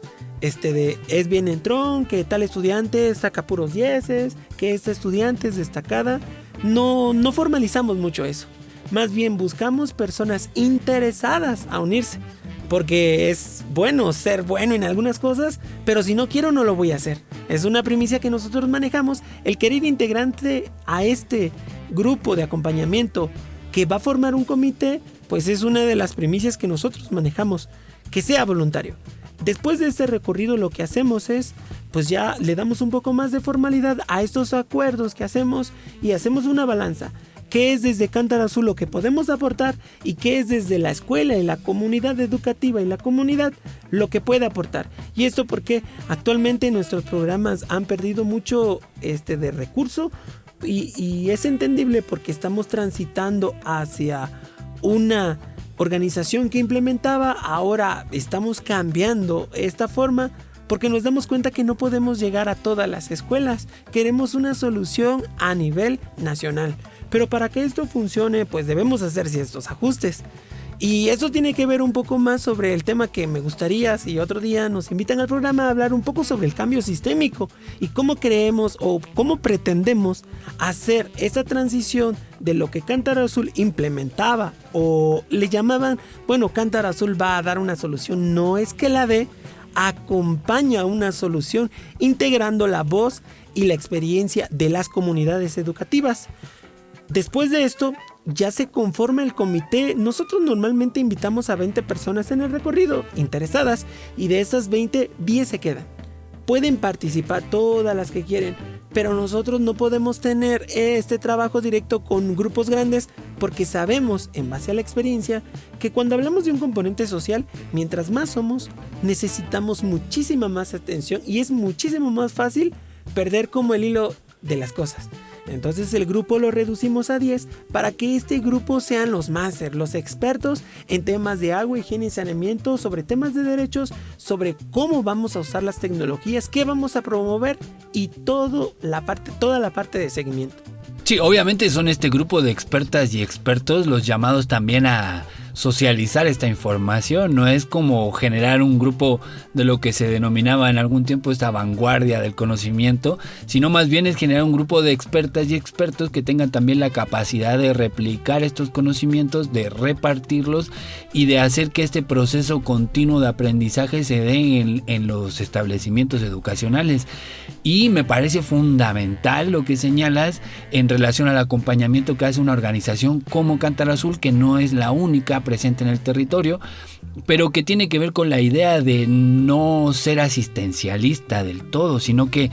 bien entrón, que tal estudiante saca puros 10, que esta estudiante es destacada. No formalizamos mucho eso. Más bien buscamos personas interesadas a unirse. Porque es bueno ser bueno en algunas cosas, pero si no quiero no lo voy a hacer. Es una primicia que nosotros manejamos. El querer integrante a este grupo de acompañamiento que va a formar un comité, pues es una de las primicias que nosotros manejamos. Que sea voluntario. Después de este recorrido lo que hacemos es, pues ya le damos un poco más de formalidad a estos acuerdos que hacemos y hacemos una balanza. ¿Qué es desde Cántaro Azul lo que podemos aportar y qué es desde la escuela y la comunidad educativa y la comunidad lo que puede aportar? Y esto porque actualmente nuestros programas han perdido mucho de recurso y es entendible porque estamos transitando hacia una organización que implementaba, ahora estamos cambiando esta forma porque nos damos cuenta que no podemos llegar a todas las escuelas. Queremos una solución a nivel nacional. Pero para que esto funcione, pues debemos hacer ciertos ajustes. Y eso tiene que ver un poco más sobre el tema que me gustaría, si otro día nos invitan al programa, a hablar un poco sobre el cambio sistémico y cómo creemos o cómo pretendemos hacer esa transición de lo que Cántaro Azul implementaba o le llamaban, bueno, Cántaro Azul va a dar una solución, no es que la dé, acompaña una solución integrando la voz y la experiencia de las comunidades educativas. Después de esto, ya se conforma el comité. Nosotros normalmente invitamos a 20 personas en el recorrido interesadas y de esas 20, 10 se quedan. Pueden participar todas las que quieren, pero nosotros no podemos tener este trabajo directo con grupos grandes porque sabemos, en base a la experiencia, que cuando hablamos de un componente social, mientras más somos, necesitamos muchísima más atención y es muchísimo más fácil perder como el hilo de las cosas. Entonces el grupo lo reducimos a 10 para que este grupo sean los máster, los expertos en temas de agua, higiene y saneamiento, sobre temas de derechos, sobre cómo vamos a usar las tecnologías, qué vamos a promover y toda la parte de seguimiento. Sí, obviamente son este grupo de expertas y expertos los llamados también a socializar esta información. No es como generar un grupo de lo que se denominaba en algún tiempo esta vanguardia del conocimiento, sino más bien es generar un grupo de expertas y expertos que tengan también la capacidad de replicar estos conocimientos, de repartirlos y de hacer que este proceso continuo de aprendizaje se dé en los establecimientos educacionales. Y me parece fundamental lo que señalas en relación al acompañamiento que hace una organización como Cántaro Azul, que no es la única, presente en el territorio, pero que tiene que ver con la idea de no ser asistencialista del todo, sino que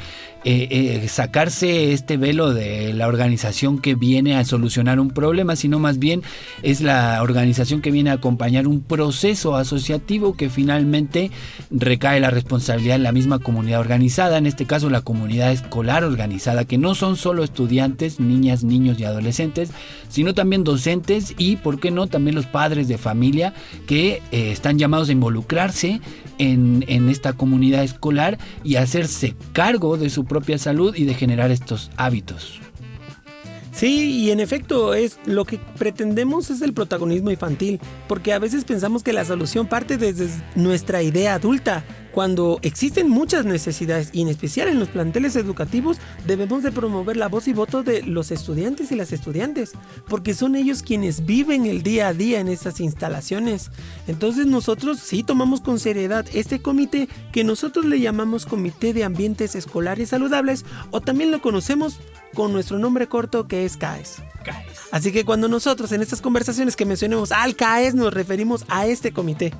sacarse este velo de la organización que viene a solucionar un problema, sino más bien es la organización que viene a acompañar un proceso asociativo que finalmente recae la responsabilidad en la misma comunidad organizada, en este caso la comunidad escolar organizada, que no son solo estudiantes, niñas, niños y adolescentes, sino también docentes y, ¿por qué no?, también los padres de familia que están llamados a involucrarse en esta comunidad escolar y hacerse cargo de su propia salud y de generar estos hábitos. Sí, y en efecto, lo que pretendemos es el protagonismo infantil, porque a veces pensamos que la solución parte desde nuestra idea adulta, cuando existen muchas necesidades, y en especial en los planteles educativos, debemos de promover la voz y voto de los estudiantes y las estudiantes, porque son ellos quienes viven el día a día en estas instalaciones. Entonces nosotros sí tomamos con seriedad este comité, que nosotros le llamamos Comité de Ambientes Escolares Saludables, o también lo conocemos con nuestro nombre corto, que es CAES. Así que cuando nosotros en estas conversaciones que mencionemos al CAES, nos referimos a este comité.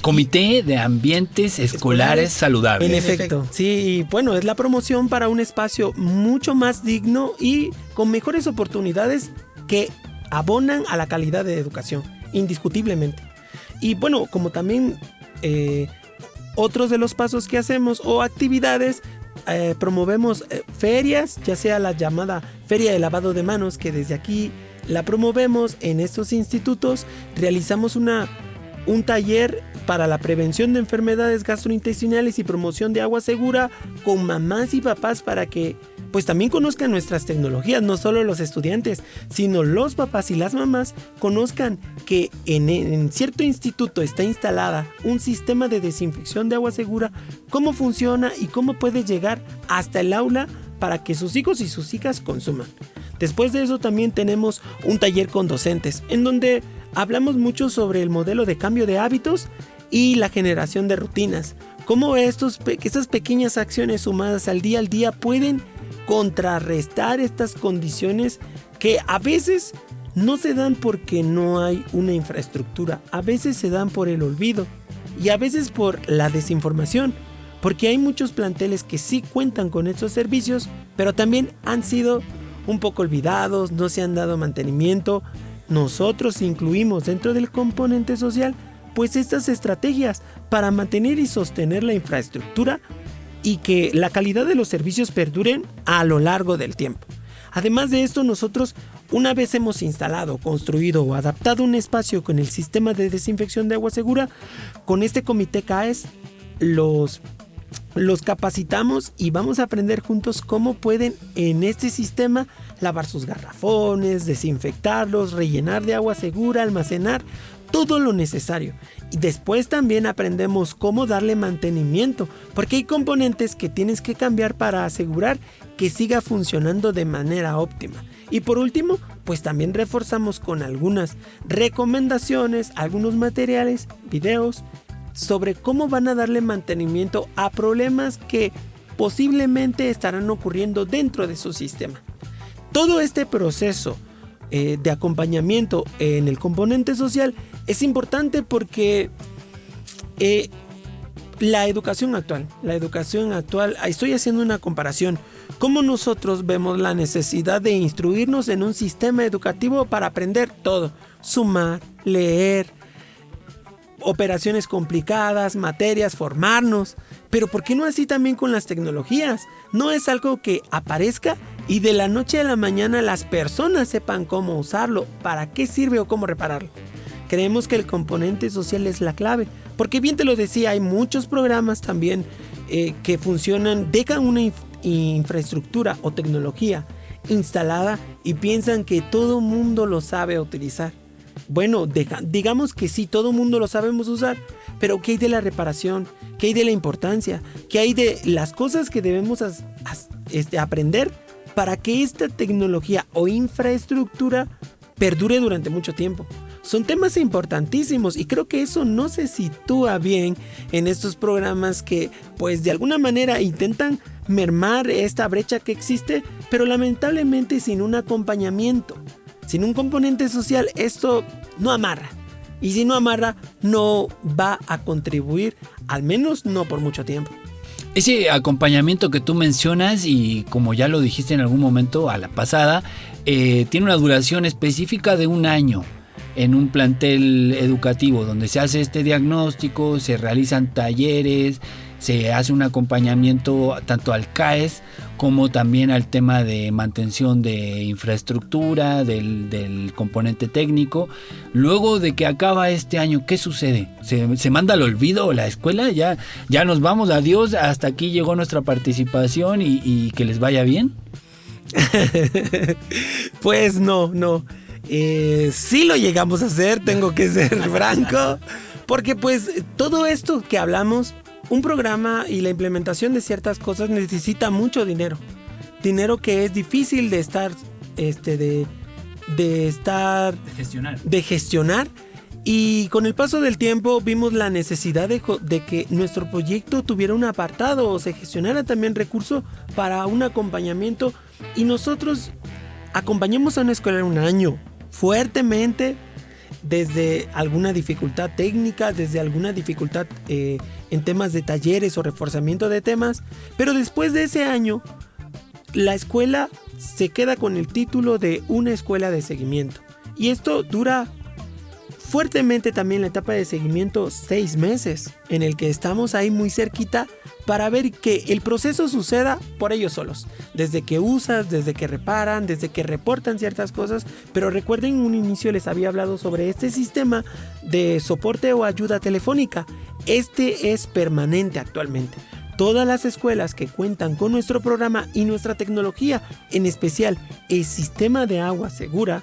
Comité de Ambientes Escolares Saludables. En efecto, sí, bueno, es la promoción para un espacio mucho más digno y con mejores oportunidades que abonan a la calidad de educación, indiscutiblemente. Y bueno, como también otros de los pasos que hacemos o actividades, promovemos ferias, ya sea la llamada Feria de Lavado de Manos, que desde aquí la promovemos en estos institutos. Realizamos un taller para la prevención de enfermedades gastrointestinales y promoción de agua segura con mamás y papás para que pues también conozcan nuestras tecnologías, no solo los estudiantes, sino los papás y las mamás conozcan que en cierto instituto está instalada un sistema de desinfección de agua segura, cómo funciona y cómo puede llegar hasta el aula para que sus hijos y sus hijas consuman. Después de eso también tenemos un taller con docentes, en donde hablamos mucho sobre el modelo de cambio de hábitos y la generación de rutinas, cómo estas pequeñas acciones sumadas al día pueden contrarrestar estas condiciones que a veces no se dan porque no hay una infraestructura, a veces se dan por el olvido y a veces por la desinformación, porque hay muchos planteles que sí cuentan con estos servicios, pero también han sido un poco olvidados, no se han dado mantenimiento. Nosotros incluimos dentro del componente social pues estas estrategias para mantener y sostener la infraestructura y que la calidad de los servicios perduren a lo largo del tiempo. Además de esto, nosotros, una vez hemos instalado, construido o adaptado un espacio con el sistema de desinfección de agua segura, con este comité CAES los capacitamos y vamos a aprender juntos cómo pueden en este sistema lavar sus garrafones, desinfectarlos, rellenar de agua segura, almacenar todo lo necesario. Y después también aprendemos cómo darle mantenimiento, porque hay componentes que tienes que cambiar para asegurar que siga funcionando de manera óptima. Y por último, pues también reforzamos con algunas recomendaciones, algunos materiales, videos, sobre cómo van a darle mantenimiento a problemas que posiblemente estarán ocurriendo dentro de su sistema. Todo este proceso de acompañamiento en el componente social es importante porque la educación actual, estoy haciendo una comparación, cómo nosotros vemos la necesidad de instruirnos en un sistema educativo para aprender todo, sumar, leer, operaciones complicadas, materias, formarnos, pero ¿por qué no así también con las tecnologías? No es algo que aparezca y de la noche a la mañana las personas sepan cómo usarlo, para qué sirve o cómo repararlo. Creemos que el componente social es la clave, porque bien te lo decía, hay muchos programas también que funcionan, dejan una infraestructura o tecnología instalada y piensan que todo mundo lo sabe utilizar. Bueno, digamos que sí, todo mundo lo sabemos usar, pero ¿qué hay de la reparación? ¿Qué hay de la importancia? ¿Qué hay de las cosas que debemos aprender para que esta tecnología o infraestructura perdure durante mucho tiempo? Son temas importantísimos y creo que eso no se sitúa bien en estos programas que pues de alguna manera intentan mermar esta brecha que existe, pero lamentablemente sin un acompañamiento, sin un componente social, esto no amarra. Y si no amarra, no va a contribuir, al menos no por mucho tiempo. Ese acompañamiento que tú mencionas, y como ya lo dijiste en algún momento a la pasada, tiene una duración específica de 1 año en un plantel educativo donde se hace este diagnóstico, se realizan talleres, se hace un acompañamiento tanto al CAES como también al tema de mantención de infraestructura, del componente técnico. Luego de que acaba este año, ¿qué sucede? ¿Se manda al olvido la escuela? ¿Ya nos vamos? Adiós, hasta aquí llegó nuestra participación y que les vaya bien. Pues no. Sí lo llegamos a hacer, tengo que ser franco, porque pues todo esto que hablamos, un programa y la implementación de ciertas cosas necesita mucho dinero que es difícil de gestionar, y con el paso del tiempo vimos la necesidad de que nuestro proyecto tuviera un apartado o se gestionara también recursos para un acompañamiento, y nosotros acompañamos a una escuela en 1 año fuertemente, desde alguna dificultad técnica, desde alguna dificultad en temas de talleres o reforzamiento de temas, pero después de ese año la escuela se queda con el título de una escuela de seguimiento, y esto dura fuertemente también la etapa de seguimiento 6 meses, en el que estamos ahí muy cerquita para ver que el proceso suceda por ellos solos, desde que usas, desde que reparan, desde que reportan ciertas cosas. Pero recuerden, en un inicio les había hablado sobre este sistema de soporte o ayuda telefónica. Este es permanente actualmente. Todas las escuelas que cuentan con nuestro programa y nuestra tecnología, en especial el sistema de agua segura,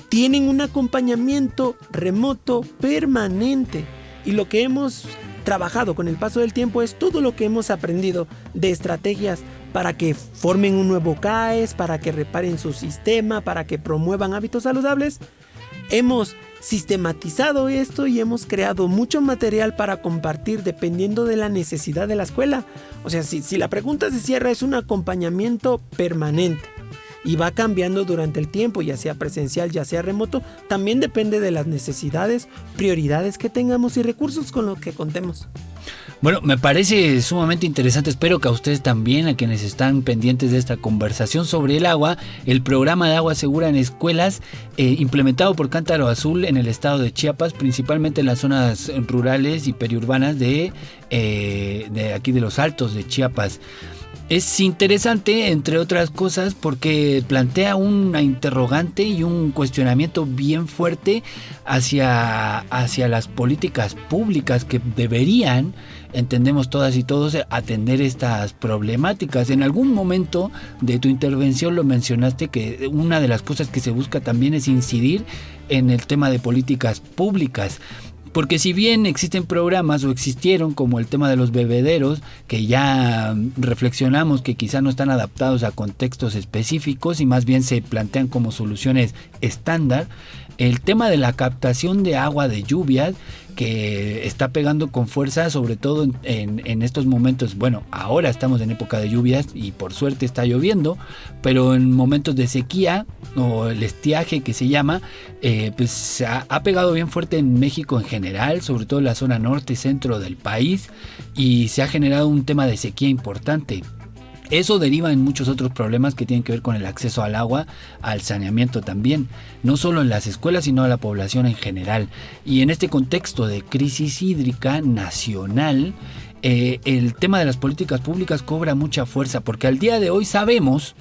tienen un acompañamiento remoto permanente. Y lo que hemos trabajado con el paso del tiempo es todo lo que hemos aprendido de estrategias para que formen un nuevo CAES, para que reparen su sistema, para que promuevan hábitos saludables. Hemos sistematizado esto y hemos creado mucho material para compartir dependiendo de la necesidad de la escuela. O sea, si la pregunta se cierra, es un acompañamiento permanente y va cambiando durante el tiempo, ya sea presencial, ya sea remoto. También depende de las necesidades, prioridades que tengamos y recursos con los que contemos. Bueno, me parece sumamente interesante. Espero que a ustedes también, a quienes están pendientes de esta conversación sobre el agua, el programa de agua segura en escuelas implementado por Cántaro Azul en el estado de Chiapas, principalmente en las zonas rurales y periurbanas de aquí de los Altos de Chiapas. Es interesante, entre otras cosas, porque plantea una interrogante y un cuestionamiento bien fuerte hacia las políticas públicas que deberían, entendemos todas y todos, atender estas problemáticas. En algún momento de tu intervención lo mencionaste, que una de las cosas que se busca también es incidir en el tema de políticas públicas. Porque si bien existen programas o existieron como el tema de los bebederos, que ya reflexionamos que quizá no están adaptados a contextos específicos y más bien se plantean como soluciones estándar, el tema de la captación de agua de lluvias, que está pegando con fuerza, sobre todo en estos momentos. Bueno, ahora estamos en época de lluvias y por suerte está lloviendo, pero en momentos de sequía o el estiaje que se llama, pues ha pegado bien fuerte en México en general, sobre todo en la zona norte y centro del país, y se ha generado un tema de sequía importante. Eso deriva en muchos otros problemas que tienen que ver con el acceso al agua, al saneamiento también, no solo en las escuelas, sino a la población en general. Y en este contexto de crisis hídrica nacional, el tema de las políticas públicas cobra mucha fuerza, porque al día de hoy sabemos,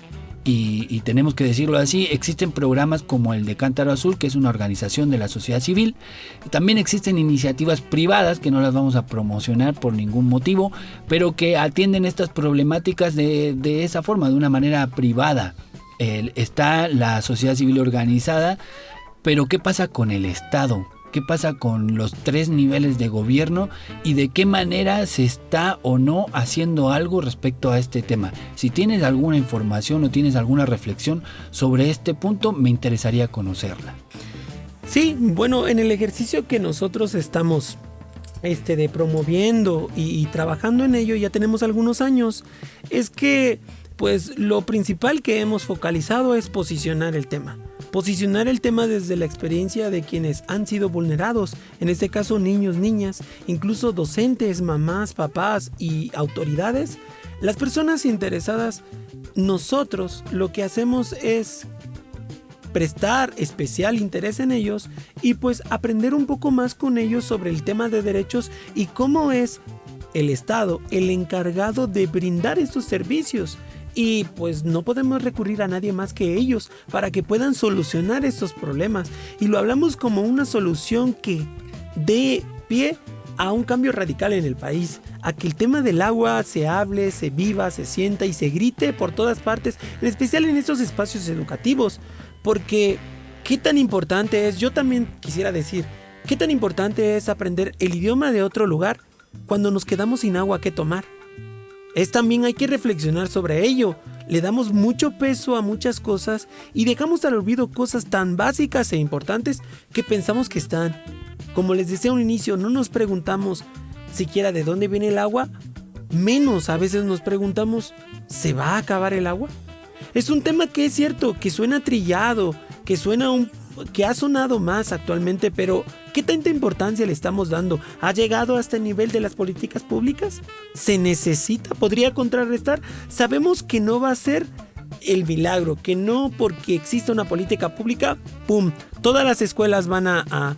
y tenemos que decirlo así, existen programas como el de Cántaro Azul, que es una organización de la sociedad civil. También existen iniciativas privadas que no las vamos a promocionar por ningún motivo, pero que atienden estas problemáticas de esa forma, de una manera privada. Está la sociedad civil organizada, pero ¿qué pasa con el Estado? ¿Qué pasa con los 3 niveles de gobierno y de qué manera se está o no haciendo algo respecto a este tema? Si tienes alguna información o tienes alguna reflexión sobre este punto, me interesaría conocerla. Sí, bueno, en el ejercicio que nosotros estamos de promoviendo y trabajando en ello, ya tenemos algunos años, es que pues lo principal que hemos focalizado es posicionar el tema. posicionar el tema desde la experiencia de quienes han sido vulnerados, en este caso niños, niñas, incluso docentes, mamás, papás y autoridades. Las personas interesadas, nosotros lo que hacemos es prestar especial interés en ellos y pues aprender un poco más con ellos sobre el tema de derechos y cómo es el Estado el encargado de brindar estos servicios. Y pues no podemos recurrir a nadie más que ellos para que puedan solucionar estos problemas. Y lo hablamos como una solución que dé pie a un cambio radical en el país, a que el tema del agua se hable, se viva, se sienta y se grite por todas partes, en especial en estos espacios educativos. Porque qué tan importante es, yo también quisiera decir, qué tan importante es aprender el idioma de otro lugar cuando nos quedamos sin agua que tomar. También hay que reflexionar sobre ello. Le damos mucho peso a muchas cosas y dejamos al olvido cosas tan básicas e importantes que pensamos que están. Como les decía a un inicio, no nos preguntamos siquiera de dónde viene el agua, menos a veces nos preguntamos, ¿se va a acabar el agua? Es un tema que es cierto, que suena trillado, que ha sonado más actualmente, pero ¿qué tanta importancia le estamos dando? ¿Ha llegado hasta el nivel de las políticas públicas? ¿Se necesita? ¿Podría contrarrestar? Sabemos que no va a ser el milagro, que no porque exista una política pública, ¡pum!, todas las escuelas van a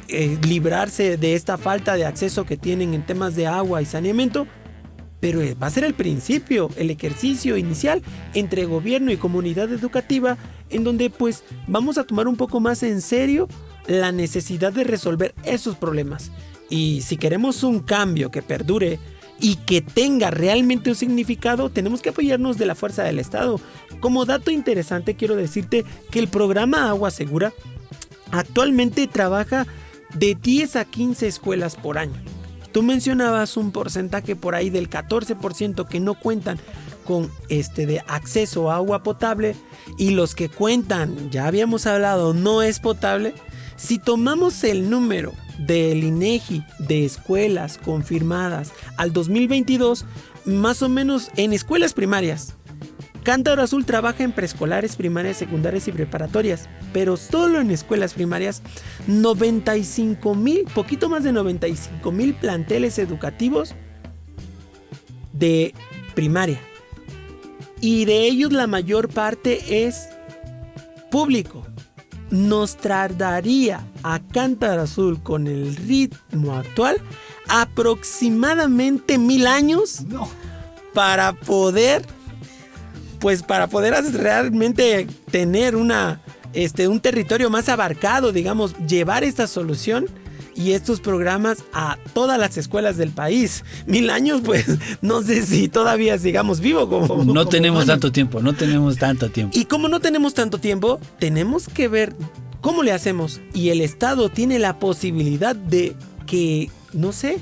librarse de esta falta de acceso que tienen en temas de agua y saneamiento. Pero va a ser el principio, el ejercicio inicial entre gobierno y comunidad educativa, en donde pues vamos a tomar un poco más en serio la necesidad de resolver esos problemas. Y si queremos un cambio que perdure y que tenga realmente un significado, tenemos que apoyarnos de la fuerza del Estado. Como dato interesante, quiero decirte que el programa Agua Segura actualmente trabaja de 10 a 15 escuelas por año. Tú mencionabas un porcentaje por ahí del 14% que no cuentan con de acceso a agua potable, y los que cuentan, ya habíamos hablado, no es potable. Si tomamos el número del INEGI de escuelas confirmadas al 2022, más o menos en escuelas primarias, Cántaro Azul trabaja en preescolares, primarias, secundarias y preparatorias, pero solo en escuelas primarias, 95,000, poquito más de 95,000 planteles educativos de primaria. Y de ellos la mayor parte es público. Nos tardaría a Cántaro Azul con el ritmo actual aproximadamente 1000 años para poder realmente tener un territorio más abarcado, digamos, llevar esta solución y estos programas a todas las escuelas del país. 1000 años, pues, no sé si todavía sigamos vivos. No tenemos tanto tiempo. Y como no tenemos tanto tiempo, tenemos que ver cómo le hacemos. Y el Estado tiene la posibilidad de que, no sé,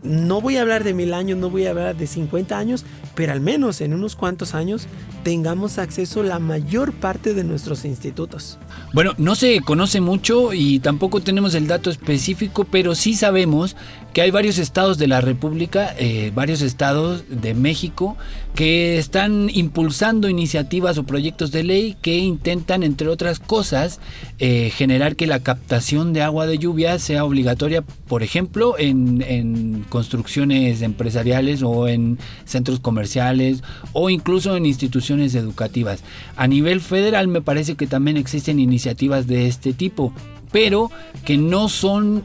no voy a hablar de 1000 años, no voy a hablar de 50 años, pero al menos en unos cuantos años tengamos acceso a la mayor parte de nuestros institutos. Bueno, no se conoce mucho y tampoco tenemos el dato específico, pero sí sabemos que hay varios estados de la República, varios estados de México, que están impulsando iniciativas o proyectos de ley que intentan, entre otras cosas, generar que la captación de agua de lluvia sea obligatoria, por ejemplo, en construcciones empresariales o en centros comerciales o incluso en instituciones educativas. A nivel federal me parece que también existen iniciativas de este tipo, pero que no son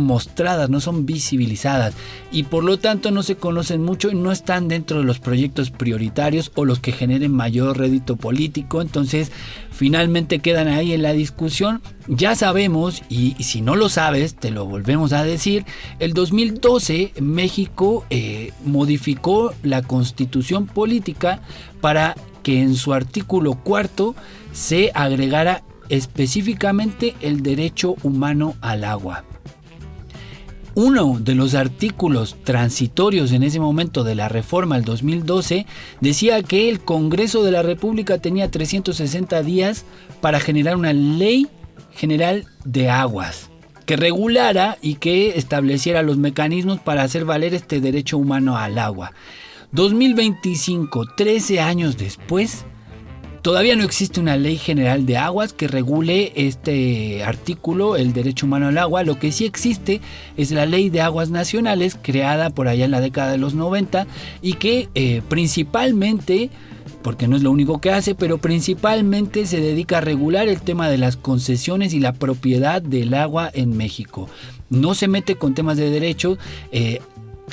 mostradas, no son visibilizadas y por lo tanto no se conocen mucho y no están dentro de los proyectos prioritarios o los que generen mayor rédito político. Entonces finalmente quedan ahí en la discusión. Ya sabemos, y si no lo sabes te lo volvemos a decir, el 2012 México modificó la constitución política para que en su artículo 4 se agregara específicamente el derecho humano al agua. Uno de los artículos transitorios en ese momento de la reforma del 2012 decía que el Congreso de la República tenía 360 días para generar una ley general de aguas que regulara y que estableciera los mecanismos para hacer valer este derecho humano al agua. 2025, 13 años después, Todavía no existe una ley general de aguas que regule este artículo, el derecho humano al agua. Lo que sí existe es la Ley de Aguas Nacionales, creada por allá en la década de los 90 y que principalmente, porque no es lo único que hace, pero principalmente se dedica a regular el tema de las concesiones y la propiedad del agua en México. No se mete con temas de derecho.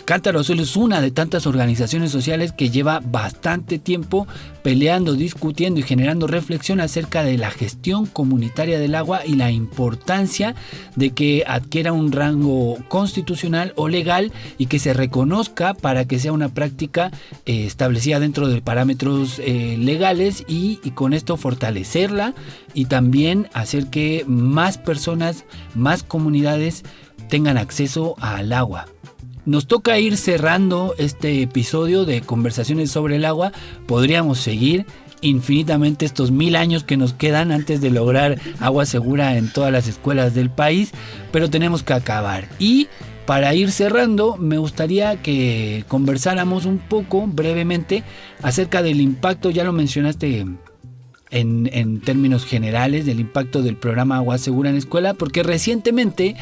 Cántaro Azul es una de tantas organizaciones sociales que lleva bastante tiempo peleando, discutiendo y generando reflexión acerca de la gestión comunitaria del agua y la importancia de que adquiera un rango constitucional o legal y que se reconozca para que sea una práctica establecida dentro de parámetros legales y con esto fortalecerla y también hacer que más personas, más comunidades tengan acceso al agua. Nos toca ir cerrando este episodio de Conversaciones sobre el agua. Podríamos seguir infinitamente estos 1000 años que nos quedan antes de lograr agua segura en todas las escuelas del país, pero tenemos que acabar. Y para ir cerrando, me gustaría que conversáramos un poco brevemente acerca del impacto, ya lo mencionaste en términos generales, del impacto del programa Agua Segura en Escuela, porque recientemente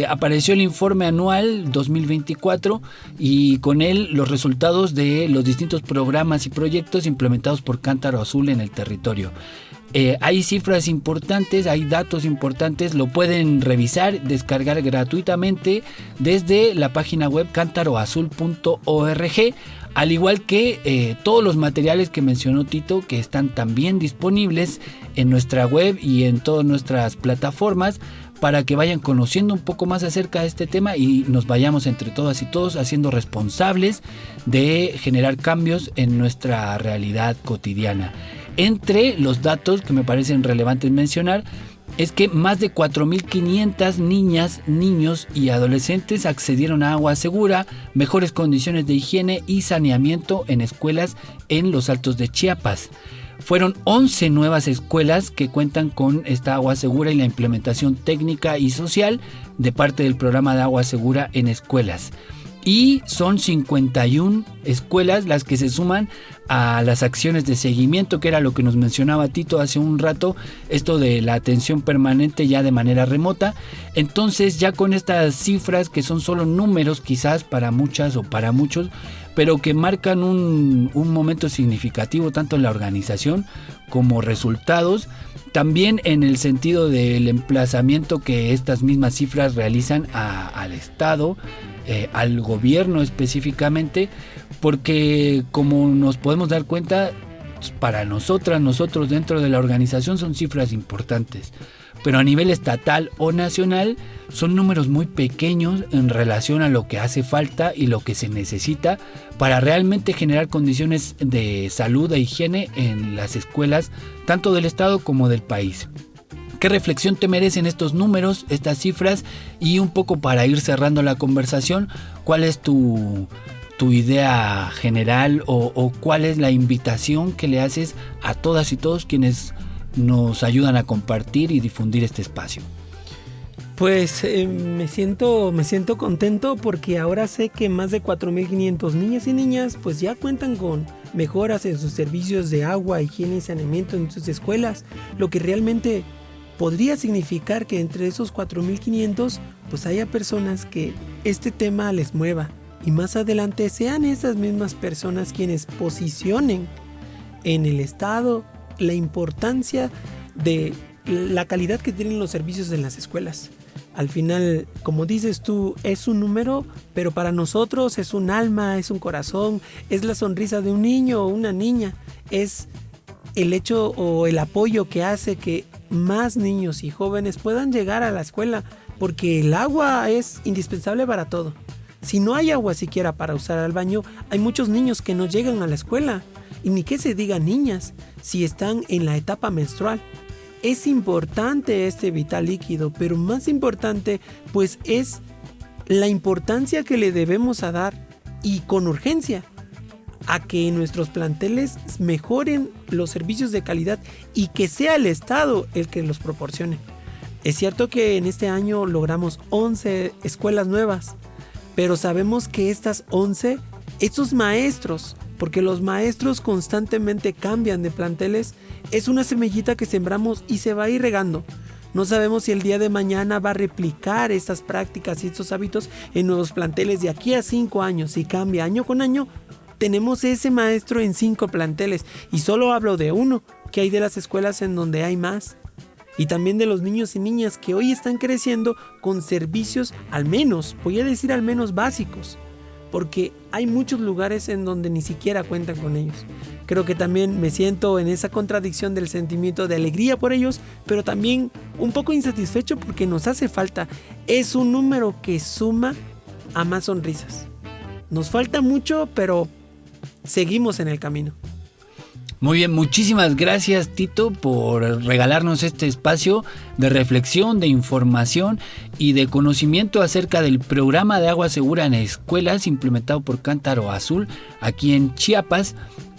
apareció el informe anual 2024 y con él los resultados de los distintos programas y proyectos implementados por Cántaro Azul en el territorio. Hay cifras importantes, hay datos importantes, lo pueden revisar, descargar gratuitamente desde la página web cántaroazul.org, al igual que todos los materiales que mencionó Tito, que están también disponibles en nuestra web y en todas nuestras plataformas, para que vayan conociendo un poco más acerca de este tema y nos vayamos entre todas y todos haciendo responsables de generar cambios en nuestra realidad cotidiana. Entre los datos que me parecen relevantes mencionar es que más de 4.500 niñas, niños y adolescentes accedieron a agua segura, mejores condiciones de higiene y saneamiento en escuelas en los Altos de Chiapas. Fueron 11 nuevas escuelas que cuentan con esta agua segura y la implementación técnica y social de parte del programa de agua segura en escuelas. Y son 51 escuelas las que se suman a las acciones de seguimiento, que era lo que nos mencionaba Tito hace un rato, esto de la atención permanente ya de manera remota. Entonces, ya con estas cifras que son solo números quizás para muchas o para muchos, pero que marcan un momento significativo tanto en la organización como resultados, también en el sentido del emplazamiento que estas mismas cifras realizan al Estado, al gobierno específicamente, porque como nos podemos dar cuenta, para nosotros dentro de la organización son cifras importantes, pero a nivel estatal o nacional son números muy pequeños en relación a lo que hace falta y lo que se necesita para realmente generar condiciones de salud e higiene en las escuelas, tanto del estado como del país. ¿Qué reflexión te merecen estos números, estas cifras? Y un poco para ir cerrando la conversación, ¿cuál es tu idea general o cuál es la invitación que le haces a todas y todos quienes nos ayudan a compartir y difundir este espacio? Pues me siento contento porque ahora sé que más de 4.500 niñas y niñas pues ya cuentan con mejoras en sus servicios de agua, higiene y saneamiento en sus escuelas, lo que realmente podría significar que entre esos 4.500 pues haya personas que este tema les mueva y más adelante sean esas mismas personas quienes posicionen en el Estado la importancia de la calidad que tienen los servicios en las escuelas. Al final, como dices tú, es un número, pero para nosotros es un alma, es un corazón, es la sonrisa de un niño o una niña, es el hecho o el apoyo que hace que más niños y jóvenes puedan llegar a la escuela, porque el agua es indispensable para todo. Si no hay agua siquiera para usar al baño, hay muchos niños que no llegan a la escuela, y ni que se diga niñas, si están en la etapa menstrual. Es importante este vital líquido, pero más importante pues es la importancia que le debemos a dar y con urgencia a que nuestros planteles mejoren los servicios de calidad y que sea el Estado el que los proporcione. Es cierto que en este año logramos 11 escuelas nuevas, pero sabemos que estas 11, estos maestros, porque los maestros constantemente cambian de planteles, es una semillita que sembramos y se va a ir regando. No sabemos si el día de mañana va a replicar estas prácticas y estos hábitos en nuevos planteles de aquí a 5 años. Si cambia año con año, tenemos ese maestro en 5 planteles. Y solo hablo de uno, que hay de las escuelas en donde hay más. Y también de los niños y niñas que hoy están creciendo con servicios al menos básicos. Porque hay muchos lugares en donde ni siquiera cuentan con ellos. Creo que también me siento en esa contradicción del sentimiento de alegría por ellos, pero también un poco insatisfecho porque nos hace falta. Es un número que suma a más sonrisas. Nos falta mucho, pero seguimos en el camino. Muy bien, muchísimas gracias, Tito, por regalarnos este espacio de reflexión, de información y de conocimiento acerca del programa de agua segura en escuelas implementado por Cántaro Azul aquí en Chiapas.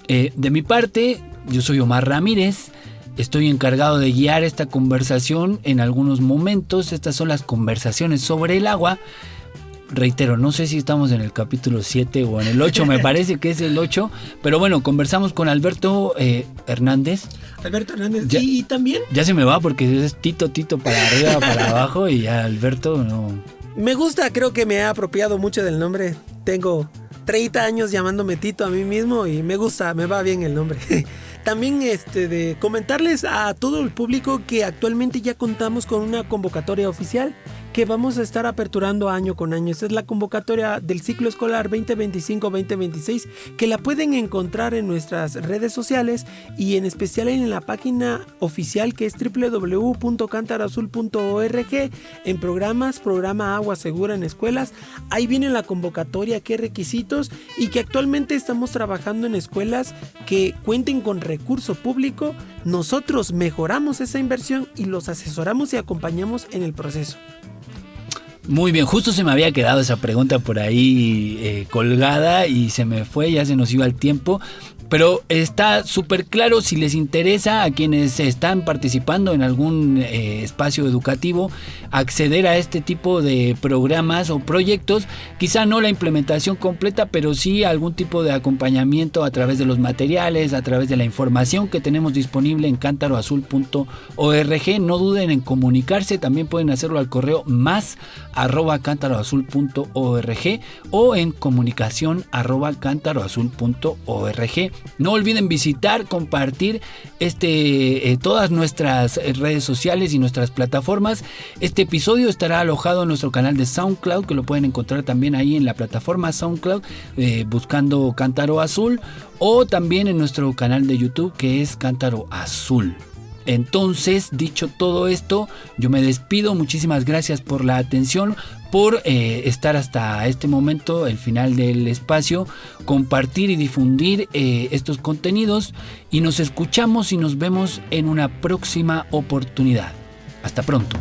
De mi parte, yo soy Omar Ramírez. Estoy encargado de guiar esta conversación en algunos momentos. Estas son las conversaciones sobre el agua. Reitero, no sé si estamos en el capítulo 7 o en el 8, me parece que es el 8, pero bueno, conversamos con Alberto Hernández. Alberto Hernández, ya, y también... Ya se me va porque es Tito para arriba, para abajo y ya Alberto no... Me gusta, creo que me he apropiado mucho del nombre. Tengo 30 años llamándome Tito a mí mismo y me gusta, me va bien el nombre. También de comentarles a todo el público que actualmente ya contamos con una convocatoria oficial que vamos a estar aperturando año con año. Esta es la convocatoria del ciclo escolar 2025-2026 que la pueden encontrar en nuestras redes sociales y en especial en la página oficial que es www.cantaroazul.org en programa Agua Segura en Escuelas. Ahí viene la convocatoria, qué requisitos y que actualmente estamos trabajando en escuelas que cuenten con recurso público. Nosotros mejoramos esa inversión y los asesoramos y acompañamos en el proceso. Muy bien, justo se me había quedado esa pregunta por ahí colgada y se me fue, ya se nos iba el tiempo. Pero está súper claro, si les interesa a quienes están participando en algún espacio educativo acceder a este tipo de programas o proyectos, quizá no la implementación completa, pero sí algún tipo de acompañamiento a través de los materiales, a través de la información que tenemos disponible en cantaroazul.org. No duden en comunicarse, también pueden hacerlo al correo más@cantaroazul.org o en comunicación@cantaroazul.org. No olviden visitar, compartir todas nuestras redes sociales y nuestras plataformas. Este episodio estará alojado en nuestro canal de SoundCloud, que lo pueden encontrar también ahí en la plataforma SoundCloud, buscando Cántaro Azul, o también en nuestro canal de YouTube, que es Cántaro Azul. Entonces, dicho todo esto, yo me despido. Muchísimas gracias por la atención, por estar hasta este momento, el final del espacio, compartir y difundir estos contenidos, y nos escuchamos y nos vemos en una próxima oportunidad. Hasta pronto.